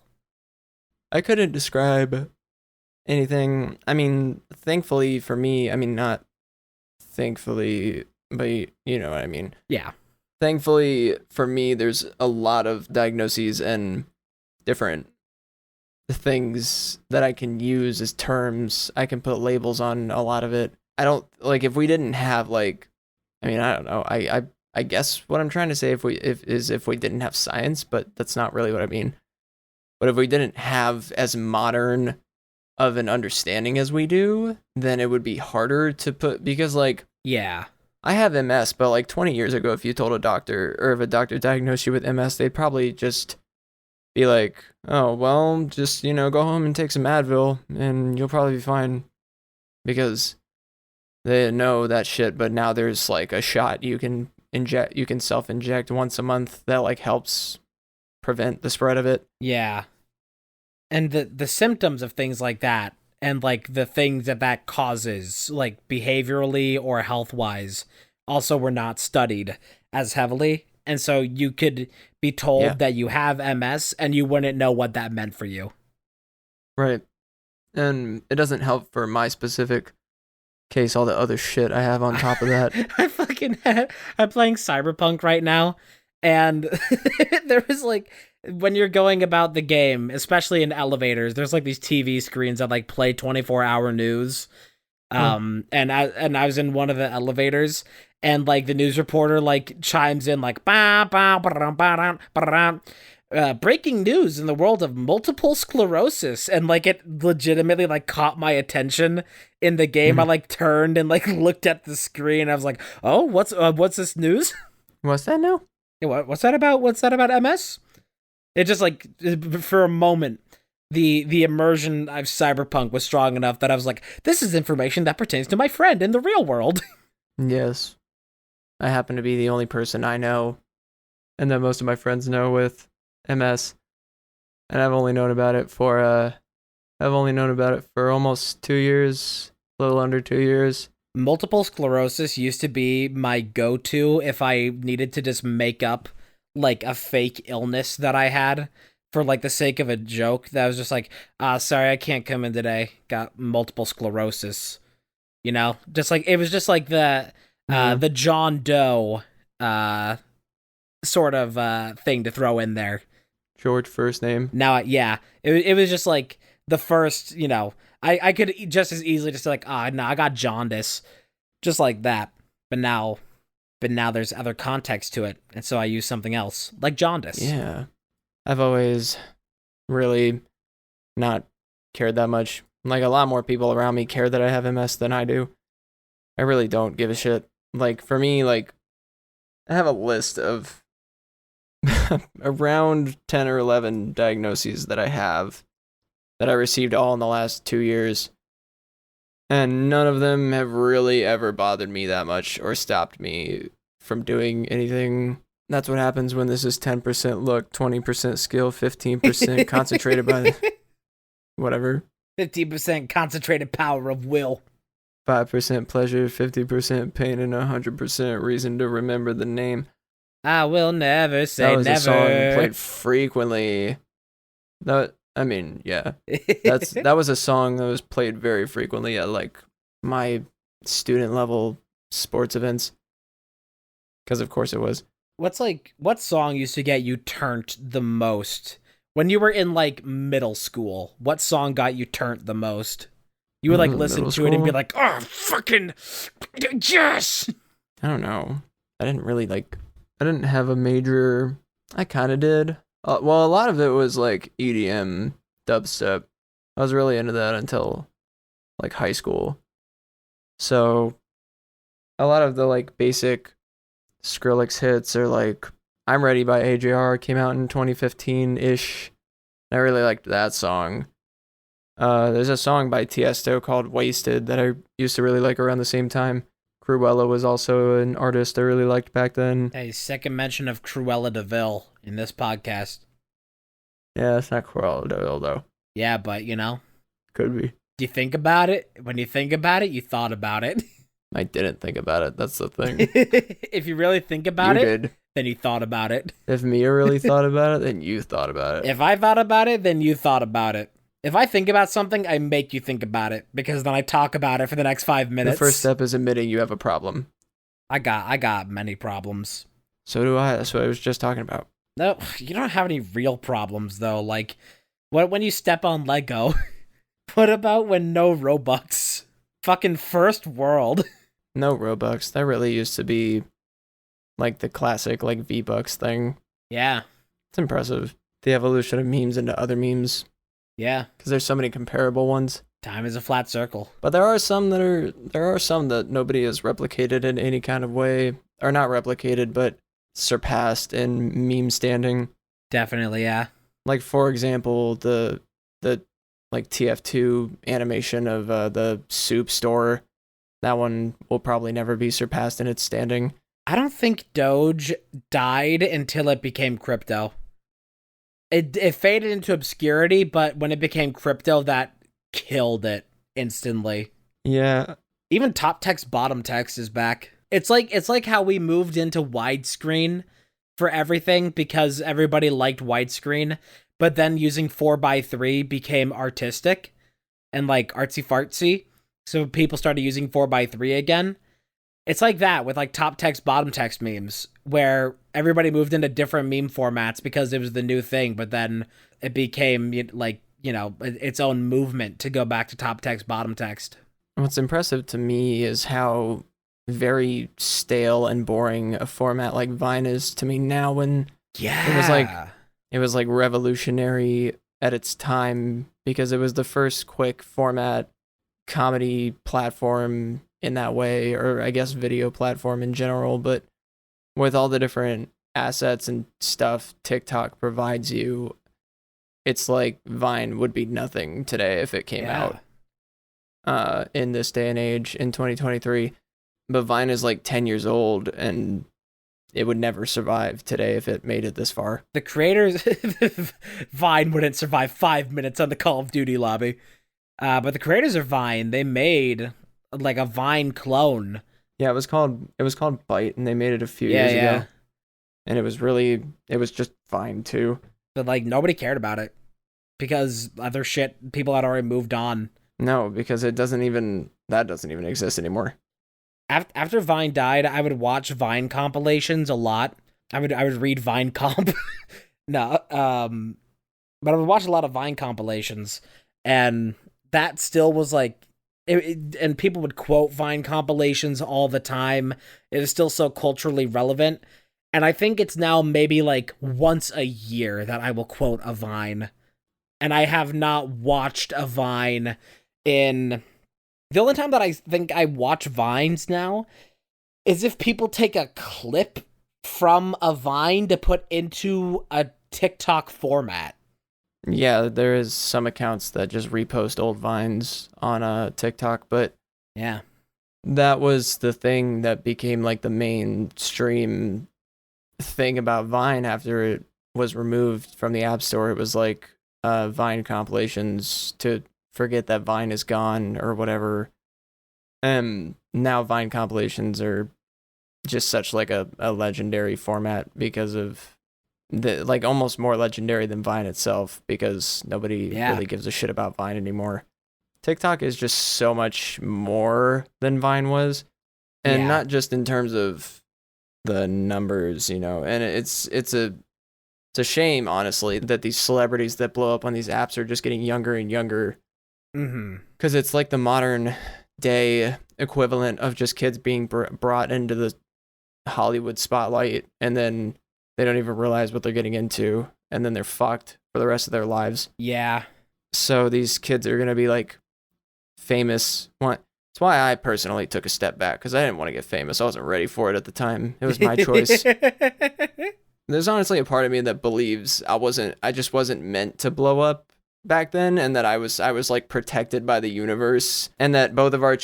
I couldn't describe anything. I mean, thankfully for me, I mean, not thankfully, but you know what I mean. Yeah. thankfully for me, there's a lot of diagnoses and different things that I can use as terms. I can put labels on a lot of it. I don't like if we didn't have like, I mean, I don't know. I guess what I'm trying to say if we didn't have science, but that's not really what I mean. But if we didn't have as modern of an understanding as we do, then it would be harder to put because like Yeah. I have MS, but like 20 years ago, if you told a doctor or if a doctor diagnosed you with MS, they'd probably just be like, oh, well, just, go home and take some Advil and you'll probably be fine because they know that shit. But now there's like a shot you can self inject once a month that like helps prevent the spread of it. Yeah. And the symptoms of things like that and like the things that causes like behaviorally or health wise also were not studied as heavily. And so you could be told that you have MS and you wouldn't know what that meant for you. Right. And it doesn't help for my specific case, all the other shit I have on top of that. I'm playing Cyberpunk right now. And there was like, when you're going about the game, especially in elevators, there's like these TV screens that like play 24-hour news. And I was in one of the elevators, and like the news reporter like chimes in like breaking news in the world of multiple sclerosis, and like it legitimately like caught my attention in the game. I like turned and like looked at the screen. I was like, oh, what's this news? What's that now? What's that about? What's that about MS? It just like for a moment, the immersion of Cyberpunk was strong enough that I was like, this is information that pertains to my friend in the real world. Yes. I happen to be the only person I know, and that most of my friends know with MS. And I've only known about it for almost 2 years, a little under 2 years. Multiple sclerosis used to be my go-to if I needed to just make up like a fake illness that I had for like the sake of a joke. That was just like, sorry, I can't come in today. Got multiple sclerosis. Just like it was just like the John Doe sort of thing to throw in there. George first name. Now, it was just like the first, I could just as easily just like, no, I got jaundice, just like that. But now there's other context to it, and so I use something else, like jaundice. Yeah. I've always really not cared that much. Like, a lot more people around me care that I have MS than I do. I really don't give a shit. Like, for me, like, I have a list of around 10 or 11 diagnoses that I have that I received all in the last 2 years. And none of them have really ever bothered me that much or stopped me from doing anything. That's what happens when this is 10% luck, 20% skill, 15% concentrated by whatever. 50% concentrated power of will. 5% pleasure, 50% pain, and 100% reason to remember the name. I will never say never. That was a song played frequently. That was a song that was played very frequently at like my student level sports events. Because of course it was. What song used to get you turned the most when you were in like middle school? What song got you turned the most? You would like listen to it and be like, "Oh, fucking yes!" I don't know. I didn't have a major. I kind of did. Well, a lot of it was like EDM, dubstep. I was really into that until like high school. So a lot of the like basic Skrillex hits are like I'm Ready by AJR came out in 2015-ish. I really liked that song. There's a song by Tiesto called Wasted that I used to really like around the same time. Cruella was also an artist I really liked back then. Hey, second mention of Cruella de Vil in this podcast. Yeah, it's not Cruella de Vil though. Yeah, but could be. Do you think about it? When you think about it, you thought about it. I didn't think about it. That's the thing. If you really think about you it, did. Then you thought about it. If Mia really thought about it, then you thought about it. If I thought about it, then you thought about it. If I think about something, I make you think about it because then I talk about it for the next 5 minutes. The first step is admitting you have a problem. I got many problems. So do I. That's what I was just talking about. No, you don't have any real problems though. Like, what when you step on Lego? What about when no Robux? Fucking first world. No Robux. That really used to be like the classic like V-Bucks thing. Yeah, It's impressive. The evolution of memes into other memes. yeah. Because there's so many comparable ones. Time is a flat circle. But there are some that nobody has replicated in any kind of way. Or not replicated, but surpassed in meme standing. Definitely, yeah. Like for example, the like TF2 animation of the soup store. That one will probably never be surpassed in its standing. I don't think Doge died until it became crypto. It faded into obscurity, but when it became crypto, that killed it instantly. Yeah. Even top text, bottom text is back. It's like how we moved into widescreen for everything because everybody liked widescreen, but then using 4:3 became artistic and like artsy fartsy. So people started using 4:3 again. It's like that with like top text, bottom text memes, where everybody moved into different meme formats because it was the new thing, but then it became like, its own movement to go back to top text, bottom text. What's impressive to me is how very stale and boring a format like Vine is to me now when Yeah. it was like revolutionary at its time because it was the first quick format comedy platform in that way, or I guess video platform in general, but with all the different assets and stuff TikTok provides you, it's like Vine would be nothing today if it came out in this day and age in 2023. But Vine is like 10 years old and it would never survive today if it made it this far. The creators, Vine wouldn't survive 5 minutes on the Call of Duty lobby. But the creators of Vine, they made like a Vine clone. Yeah, it was called Byte, and they made it a few years ago. And it was just Vine too. But like nobody cared about it because other shit, people had already moved on. No, because that doesn't even exist anymore. After Vine died, I would watch Vine compilations a lot. I would read Vine comp. No, but I would watch a lot of Vine compilations, and that still was like, and people would quote Vine compilations all the time. It is still so culturally relevant, and I think it's now maybe like once a year that I will quote a Vine, and I have not watched a Vine in. The only time that I think I watch Vines now is if people take a clip from a Vine to put into a TikTok format. Yeah, there is some accounts that just repost old Vines on TikTok, but yeah, that was the thing that became like the mainstream thing about Vine after it was removed from the App Store. It was like Vine compilations to forget that Vine is gone or whatever. Now Vine compilations are just such like a legendary format because of the like almost more legendary than Vine itself because nobody really gives a shit about Vine anymore. TikTok is just so much more than Vine was, and not just in terms of the numbers, and it's a shame, honestly, that these celebrities that blow up on these apps are just getting younger and younger. Because it's like the modern day equivalent of just kids being brought into the Hollywood spotlight, and then they don't even realize what they're getting into, and then they're fucked for the rest of their lives. Yeah. So these kids are going to be like famous. That's why I personally took a step back, because I didn't want to get famous. I wasn't ready for it at the time. It was my choice. There's honestly a part of me that believes I just wasn't meant to blow up back then, and that I was like protected by the universe, and that both of my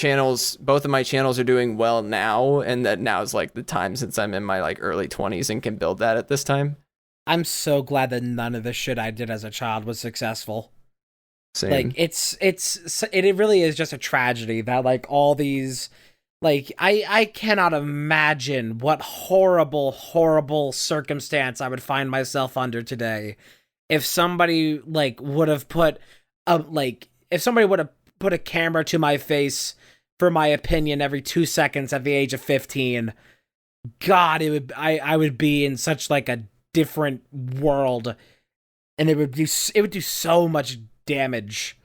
channels are doing well now, and that now is like the time since I'm in my like early 20s and can build that at this time. I'm so glad that none of the shit I did as a child was successful. Same. Like it really is just a tragedy that like all these, like I cannot imagine what horrible circumstance I would find myself under today if somebody like would have put if somebody would have put a camera to my face for my opinion every 2 seconds at the age of 15. God, I would be in such like a different world, and it would do so much damage.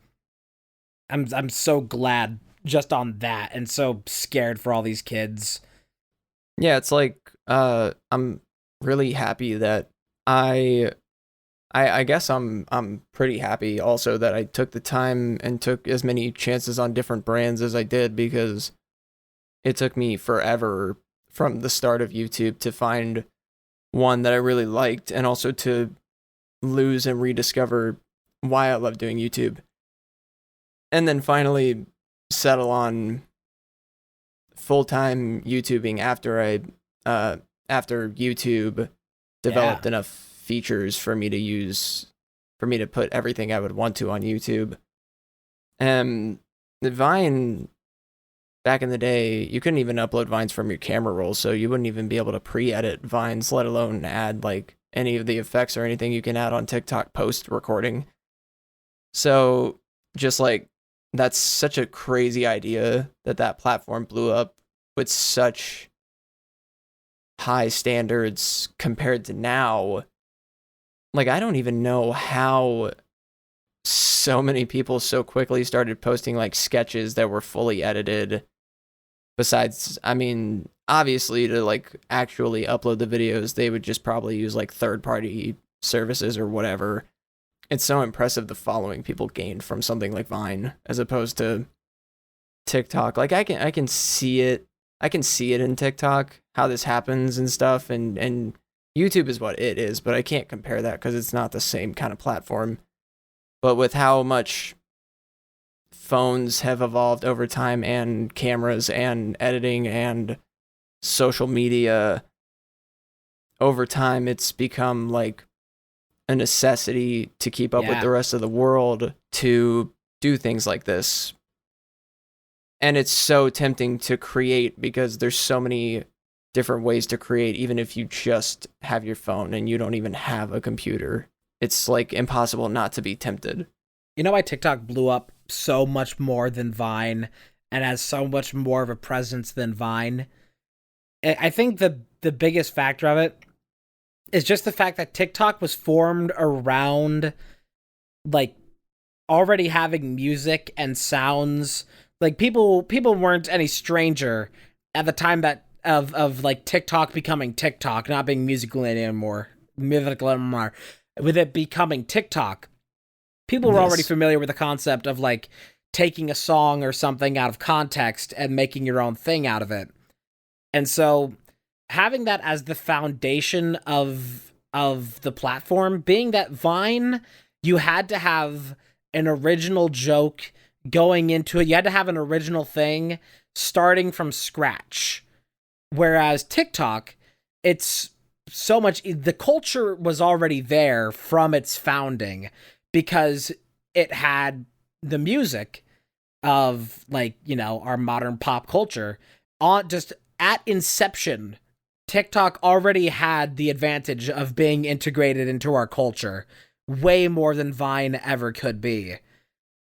I'm so glad just on that, and so scared for all these kids. Yeah, it's like I'm really happy that I I guess I'm pretty happy also that I took the time and took as many chances on different brands as I did, because it took me forever from the start of YouTube to find one that I really liked, and also to lose and rediscover why I love doing YouTube. And then finally settle on full-time YouTubing after YouTube Yeah. developed enough features for me to use, for me to put everything I would want to on YouTube. And the Vine, back in the day, you couldn't even upload Vines from your camera roll, so you wouldn't even be able to pre-edit Vines, let alone add like any of the effects or anything you can add on TikTok post recording. So just like, that's such a crazy idea that that platform blew up with such high standards compared to now. Like, I don't even know how so many people so quickly started posting like sketches that were fully edited. Besides, I mean, obviously to like actually upload the videos, they would just probably use like third party services or whatever. It's so impressive the following people gained from something like Vine as opposed to TikTok. Like, I can see it. I can see it in TikTok how this happens and stuff, and YouTube is what it is, but I can't compare that because it's not the same kind of platform. But with how much phones have evolved over time, and cameras and editing and social media over time, it's become like a necessity to keep up with Yeah. the rest of the world to do things like this. And it's so tempting to create because there's so many different ways to create, even if you just have your phone and you don't even have a computer. It's like impossible not to be tempted. You know why TikTok blew up so much more than Vine and has so much more of a presence than Vine? I think the biggest factor of it is just the fact that TikTok was formed around like already having music and sounds. Like people weren't any stranger at the time that of like TikTok becoming TikTok, not being musical anymore. Musical anymore. With it becoming TikTok, people were already Yes. familiar with the concept of like taking a song or something out of context and making your own thing out of it. And so having that as the foundation of the platform, being that Vine, you had to have an original joke going into it. You had to have an original thing starting from scratch. Whereas TikTok, it's so much, the culture was already there from its founding because it had the music of like, you know, our modern pop culture on just at inception. TikTok already had the advantage of being integrated into our culture way more than Vine ever could be.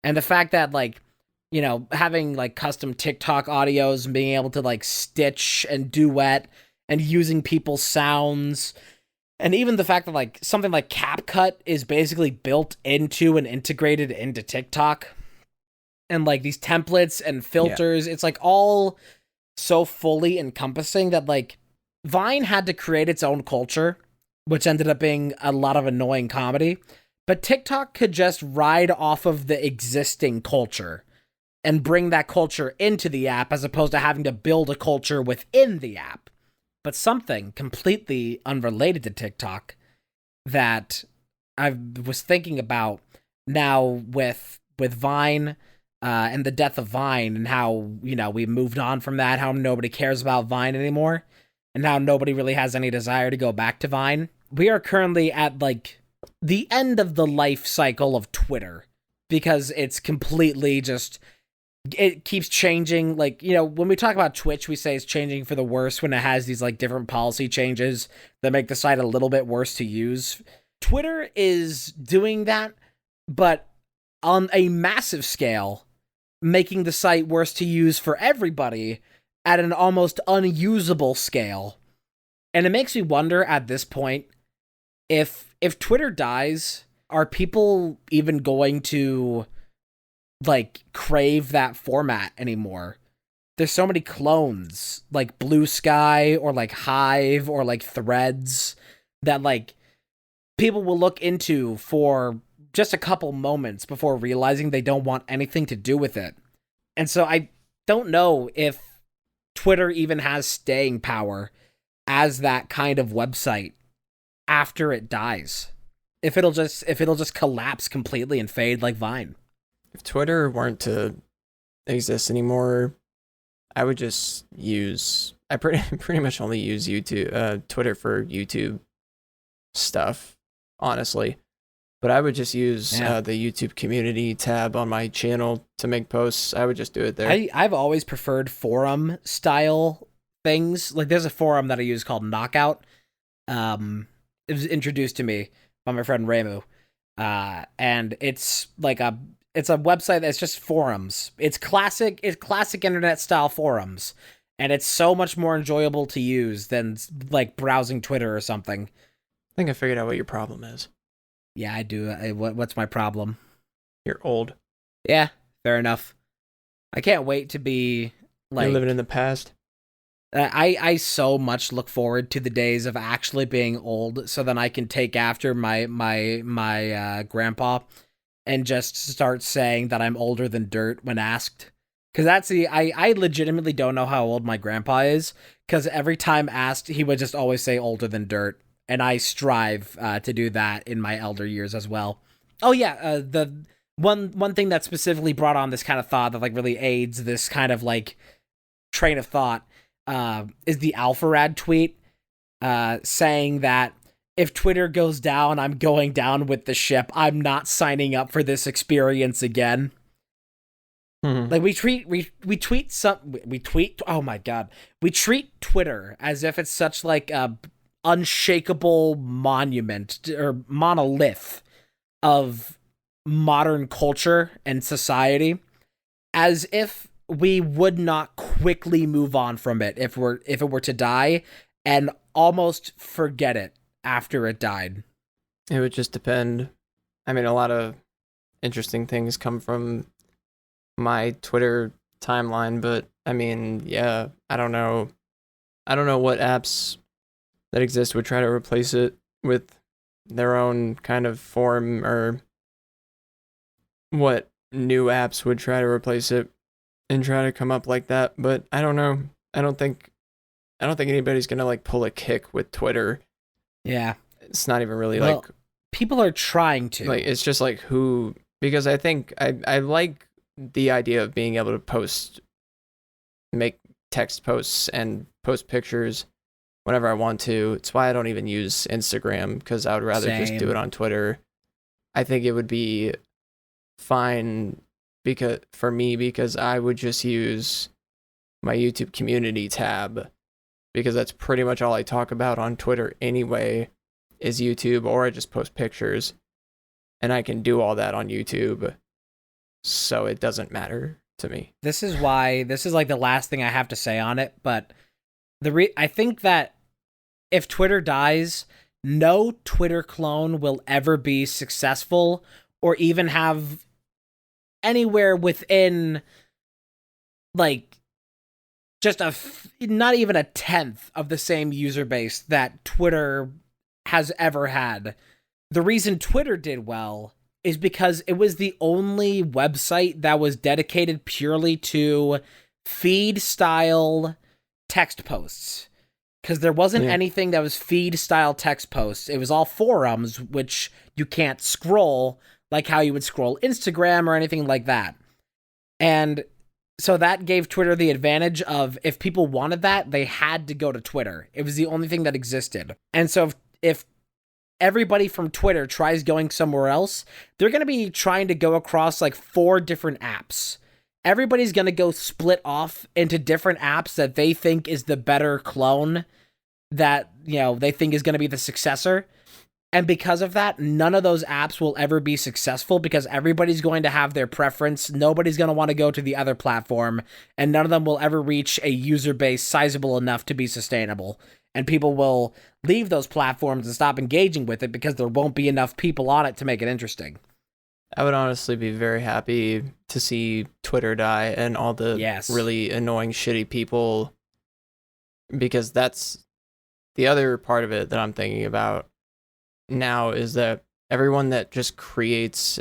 And the fact that like, you know, having like custom TikTok audios and being able to like stitch and duet and using people's sounds, and even the fact that like something like CapCut is basically built into and integrated into TikTok, and like these templates and Yeah. filters, it's like all so fully encompassing that like Vine had to create its own culture, which ended up being a lot of annoying comedy. But TikTok could just ride off of the existing culture and bring that culture into the app as opposed to having to build a culture within the app. But something completely unrelated to TikTok that I was thinking about now with Vine and the death of Vine, and how, you know, we moved on from that, how nobody cares about Vine anymore, and how nobody really has any desire to go back to Vine. We are currently at like the end of the life cycle of Twitter because it's completely just, it keeps changing. Like, you know, when we talk about Twitch, we say it's changing for the worse when it has these like different policy changes that make the site a little bit worse to use. Twitter is doing that, but on a massive scale, making the site worse to use for everybody at an almost unusable scale. And it makes me wonder at this point, if Twitter dies, are people even going to like crave that format anymore? There's so many clones, like Blue Sky or like Hive or like Threads, that like people will look into for just a couple moments before realizing they don't want anything to do with it. And so I don't know if Twitter even has staying power as that kind of website after it dies. If it'll just collapse completely and fade like Vine. If Twitter weren't to exist anymore, I would just use. I pretty much only use YouTube, Twitter for YouTube stuff, honestly. But I would just use the YouTube community tab on my channel to make posts. I would just do it there. I've always preferred forum style things. Like there's a forum that I use called Knockout. It was introduced to me by my friend Ramu. And it's like it's a website that's just forums. It's classic internet style forums. And it's so much more enjoyable to use than like browsing Twitter or something. I think I figured out what your problem is. Yeah, I do. What's my problem? You're old. Yeah, fair enough. I can't wait to be like You're living in the past. I so much look forward to the days of actually being old, so then I can take after my grandpa and just start saying that I'm older than dirt when asked. Because I legitimately don't know how old my grandpa is, because every time asked, he would just always say older than dirt. And I strive to do that in my elder years as well. Oh yeah, the one thing that specifically brought on this kind of thought that like really aids this kind of like train of thought is the Alpharad tweet saying that if Twitter goes down, I'm going down with the ship. I'm not signing up for this experience again. Like we tweet. Oh my god, we treat Twitter as if it's such like a unshakable monument or monolith of modern culture and society, as if we would not quickly move on from it if it were to die, and almost forget it after it died. It would just depend. I mean, a lot of interesting things come from my Twitter timeline, but I mean, yeah, I don't know what apps that exist would try to replace it with their own kind of form, or what new apps would try to replace it and try to come up like that. But I don't know. I don't think anybody's gonna like pull a kick with Twitter. Yeah, it's not even really like people are trying to. Like it's just like who, because I think I like the idea of being able to make text posts and post pictures whenever I want to. It's why I don't even use Instagram, because I would rather just do it on Twitter. I think it would be fine because I would just use my YouTube community tab, because that's pretty much all I talk about on Twitter anyway, is YouTube, or I just post pictures, and I can do all that on YouTube, so it doesn't matter to me. This is like the last thing I have to say on it, but I think that if Twitter dies, no Twitter clone will ever be successful or even have anywhere within like just not even a tenth of the same user base that Twitter has ever had. The reason Twitter did well is because it was the only website that was dedicated purely to feed style text posts. Because there wasn't anything that was feed style text posts. It was all forums, which you can't scroll like how you would scroll Instagram or anything like that. And so that gave Twitter the advantage of, if people wanted that, they had to go to Twitter. It was the only thing that existed. And so if everybody from Twitter tries going somewhere else, they're going to be trying to go across like 4 different apps. Everybody's going to go split off into different apps that they think is the better clone, that, you know, they think is going to be the successor. And because of that, none of those apps will ever be successful because everybody's going to have their preference. Nobody's going to want to go to the other platform, and none of them will ever reach a user base sizable enough to be sustainable. And people will leave those platforms and stop engaging with it because there won't be enough people on it to make it interesting. I would honestly be very happy to see Twitter die and all the really annoying, shitty people, because that's the other part of it that I'm thinking about now, is that everyone that just creates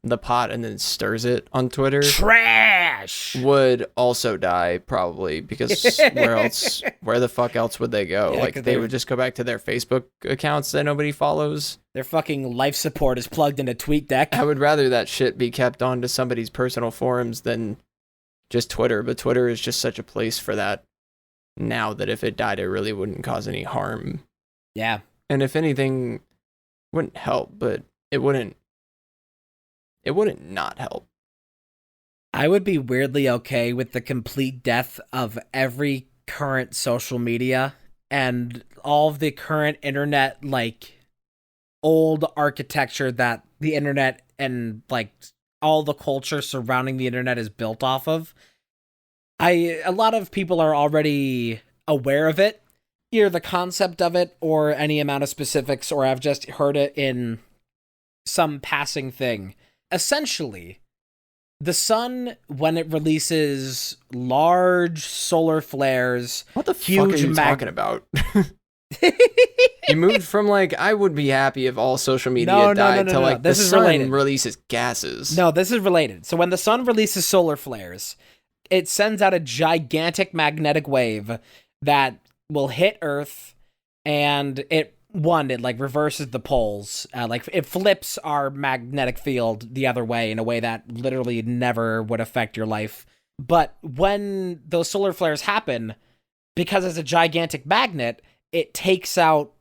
the pot and then stirs it on Twitter trash would also die probably, because where the fuck else would they go? Like, they would just go back to their Facebook accounts that nobody follows. Their fucking life support is plugged into TweetDeck. I would rather that shit be kept onto somebody's personal forums than just Twitter, but Twitter is just such a place for that now that if it died, it really wouldn't cause any harm. Yeah. And if anything, wouldn't help, but it wouldn't not help. I would be weirdly okay with the complete death of every current social media and all of the current internet, like, old architecture that the internet and, like, all the culture surrounding the internet is built off of. A lot of people are already aware of it, either the concept of it or any amount of specifics, or I've just heard it in some passing thing. Essentially, the sun, when it releases large solar flares... What the fuck are you talking about? You moved from, like, I would be happy if all social media died to, like, the sun releases gases. No, this is related. So when the sun releases solar flares, it sends out a gigantic magnetic wave that will hit Earth, and it like reverses the poles. Like, it flips our magnetic field the other way in a way that literally never would affect your life. But when those solar flares happen, because it's a gigantic magnet, it takes out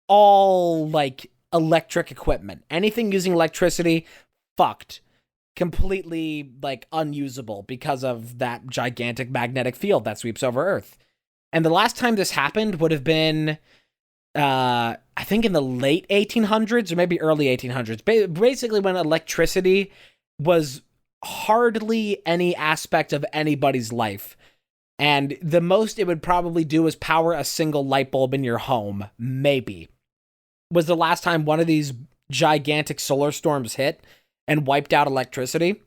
all, like, electric equipment. Anything using electricity, fucked. Completely, like, unusable because of that gigantic magnetic field that sweeps over Earth. And the last time this happened would have been, I think in the late 1800s or maybe early 1800s. Basically when electricity was hardly any aspect of anybody's life. And the most it would probably do is power a single light bulb in your home, maybe. Was the last time one of these gigantic solar storms hit and wiped out electricity.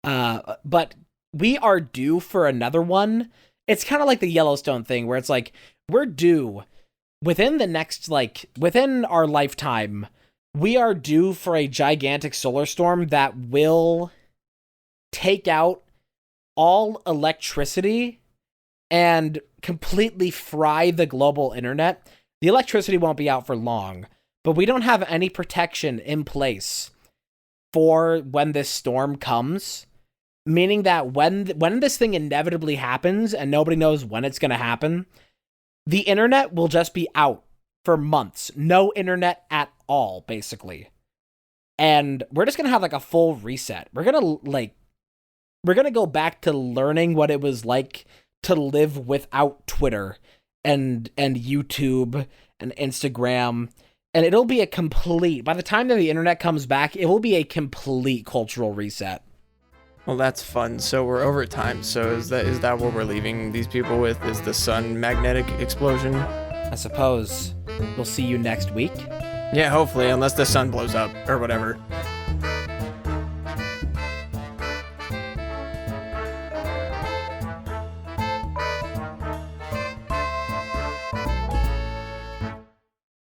But we are due for another one. It's kind of like the Yellowstone thing, where it's like, we're due within the next, like, within our lifetime, we are due for a gigantic solar storm that will take out all electricity and completely fry the global internet. The electricity won't be out for long, but we don't have any protection in place for when this storm comes, meaning that when this thing inevitably happens and nobody knows when it's going to happen, the internet will just be out for months. No internet at all, basically. And we're just going to have, like, a full reset. We're going to go back to learning what it was like to live without Twitter and YouTube and Instagram. And it'll be by the time that the internet comes back, it will be a complete cultural reset. Well, that's fun. So we're over time. So is that what we're leaving these people with? Is the sun magnetic explosion? I suppose. We'll see you next week. Yeah, hopefully, unless the sun blows up or whatever.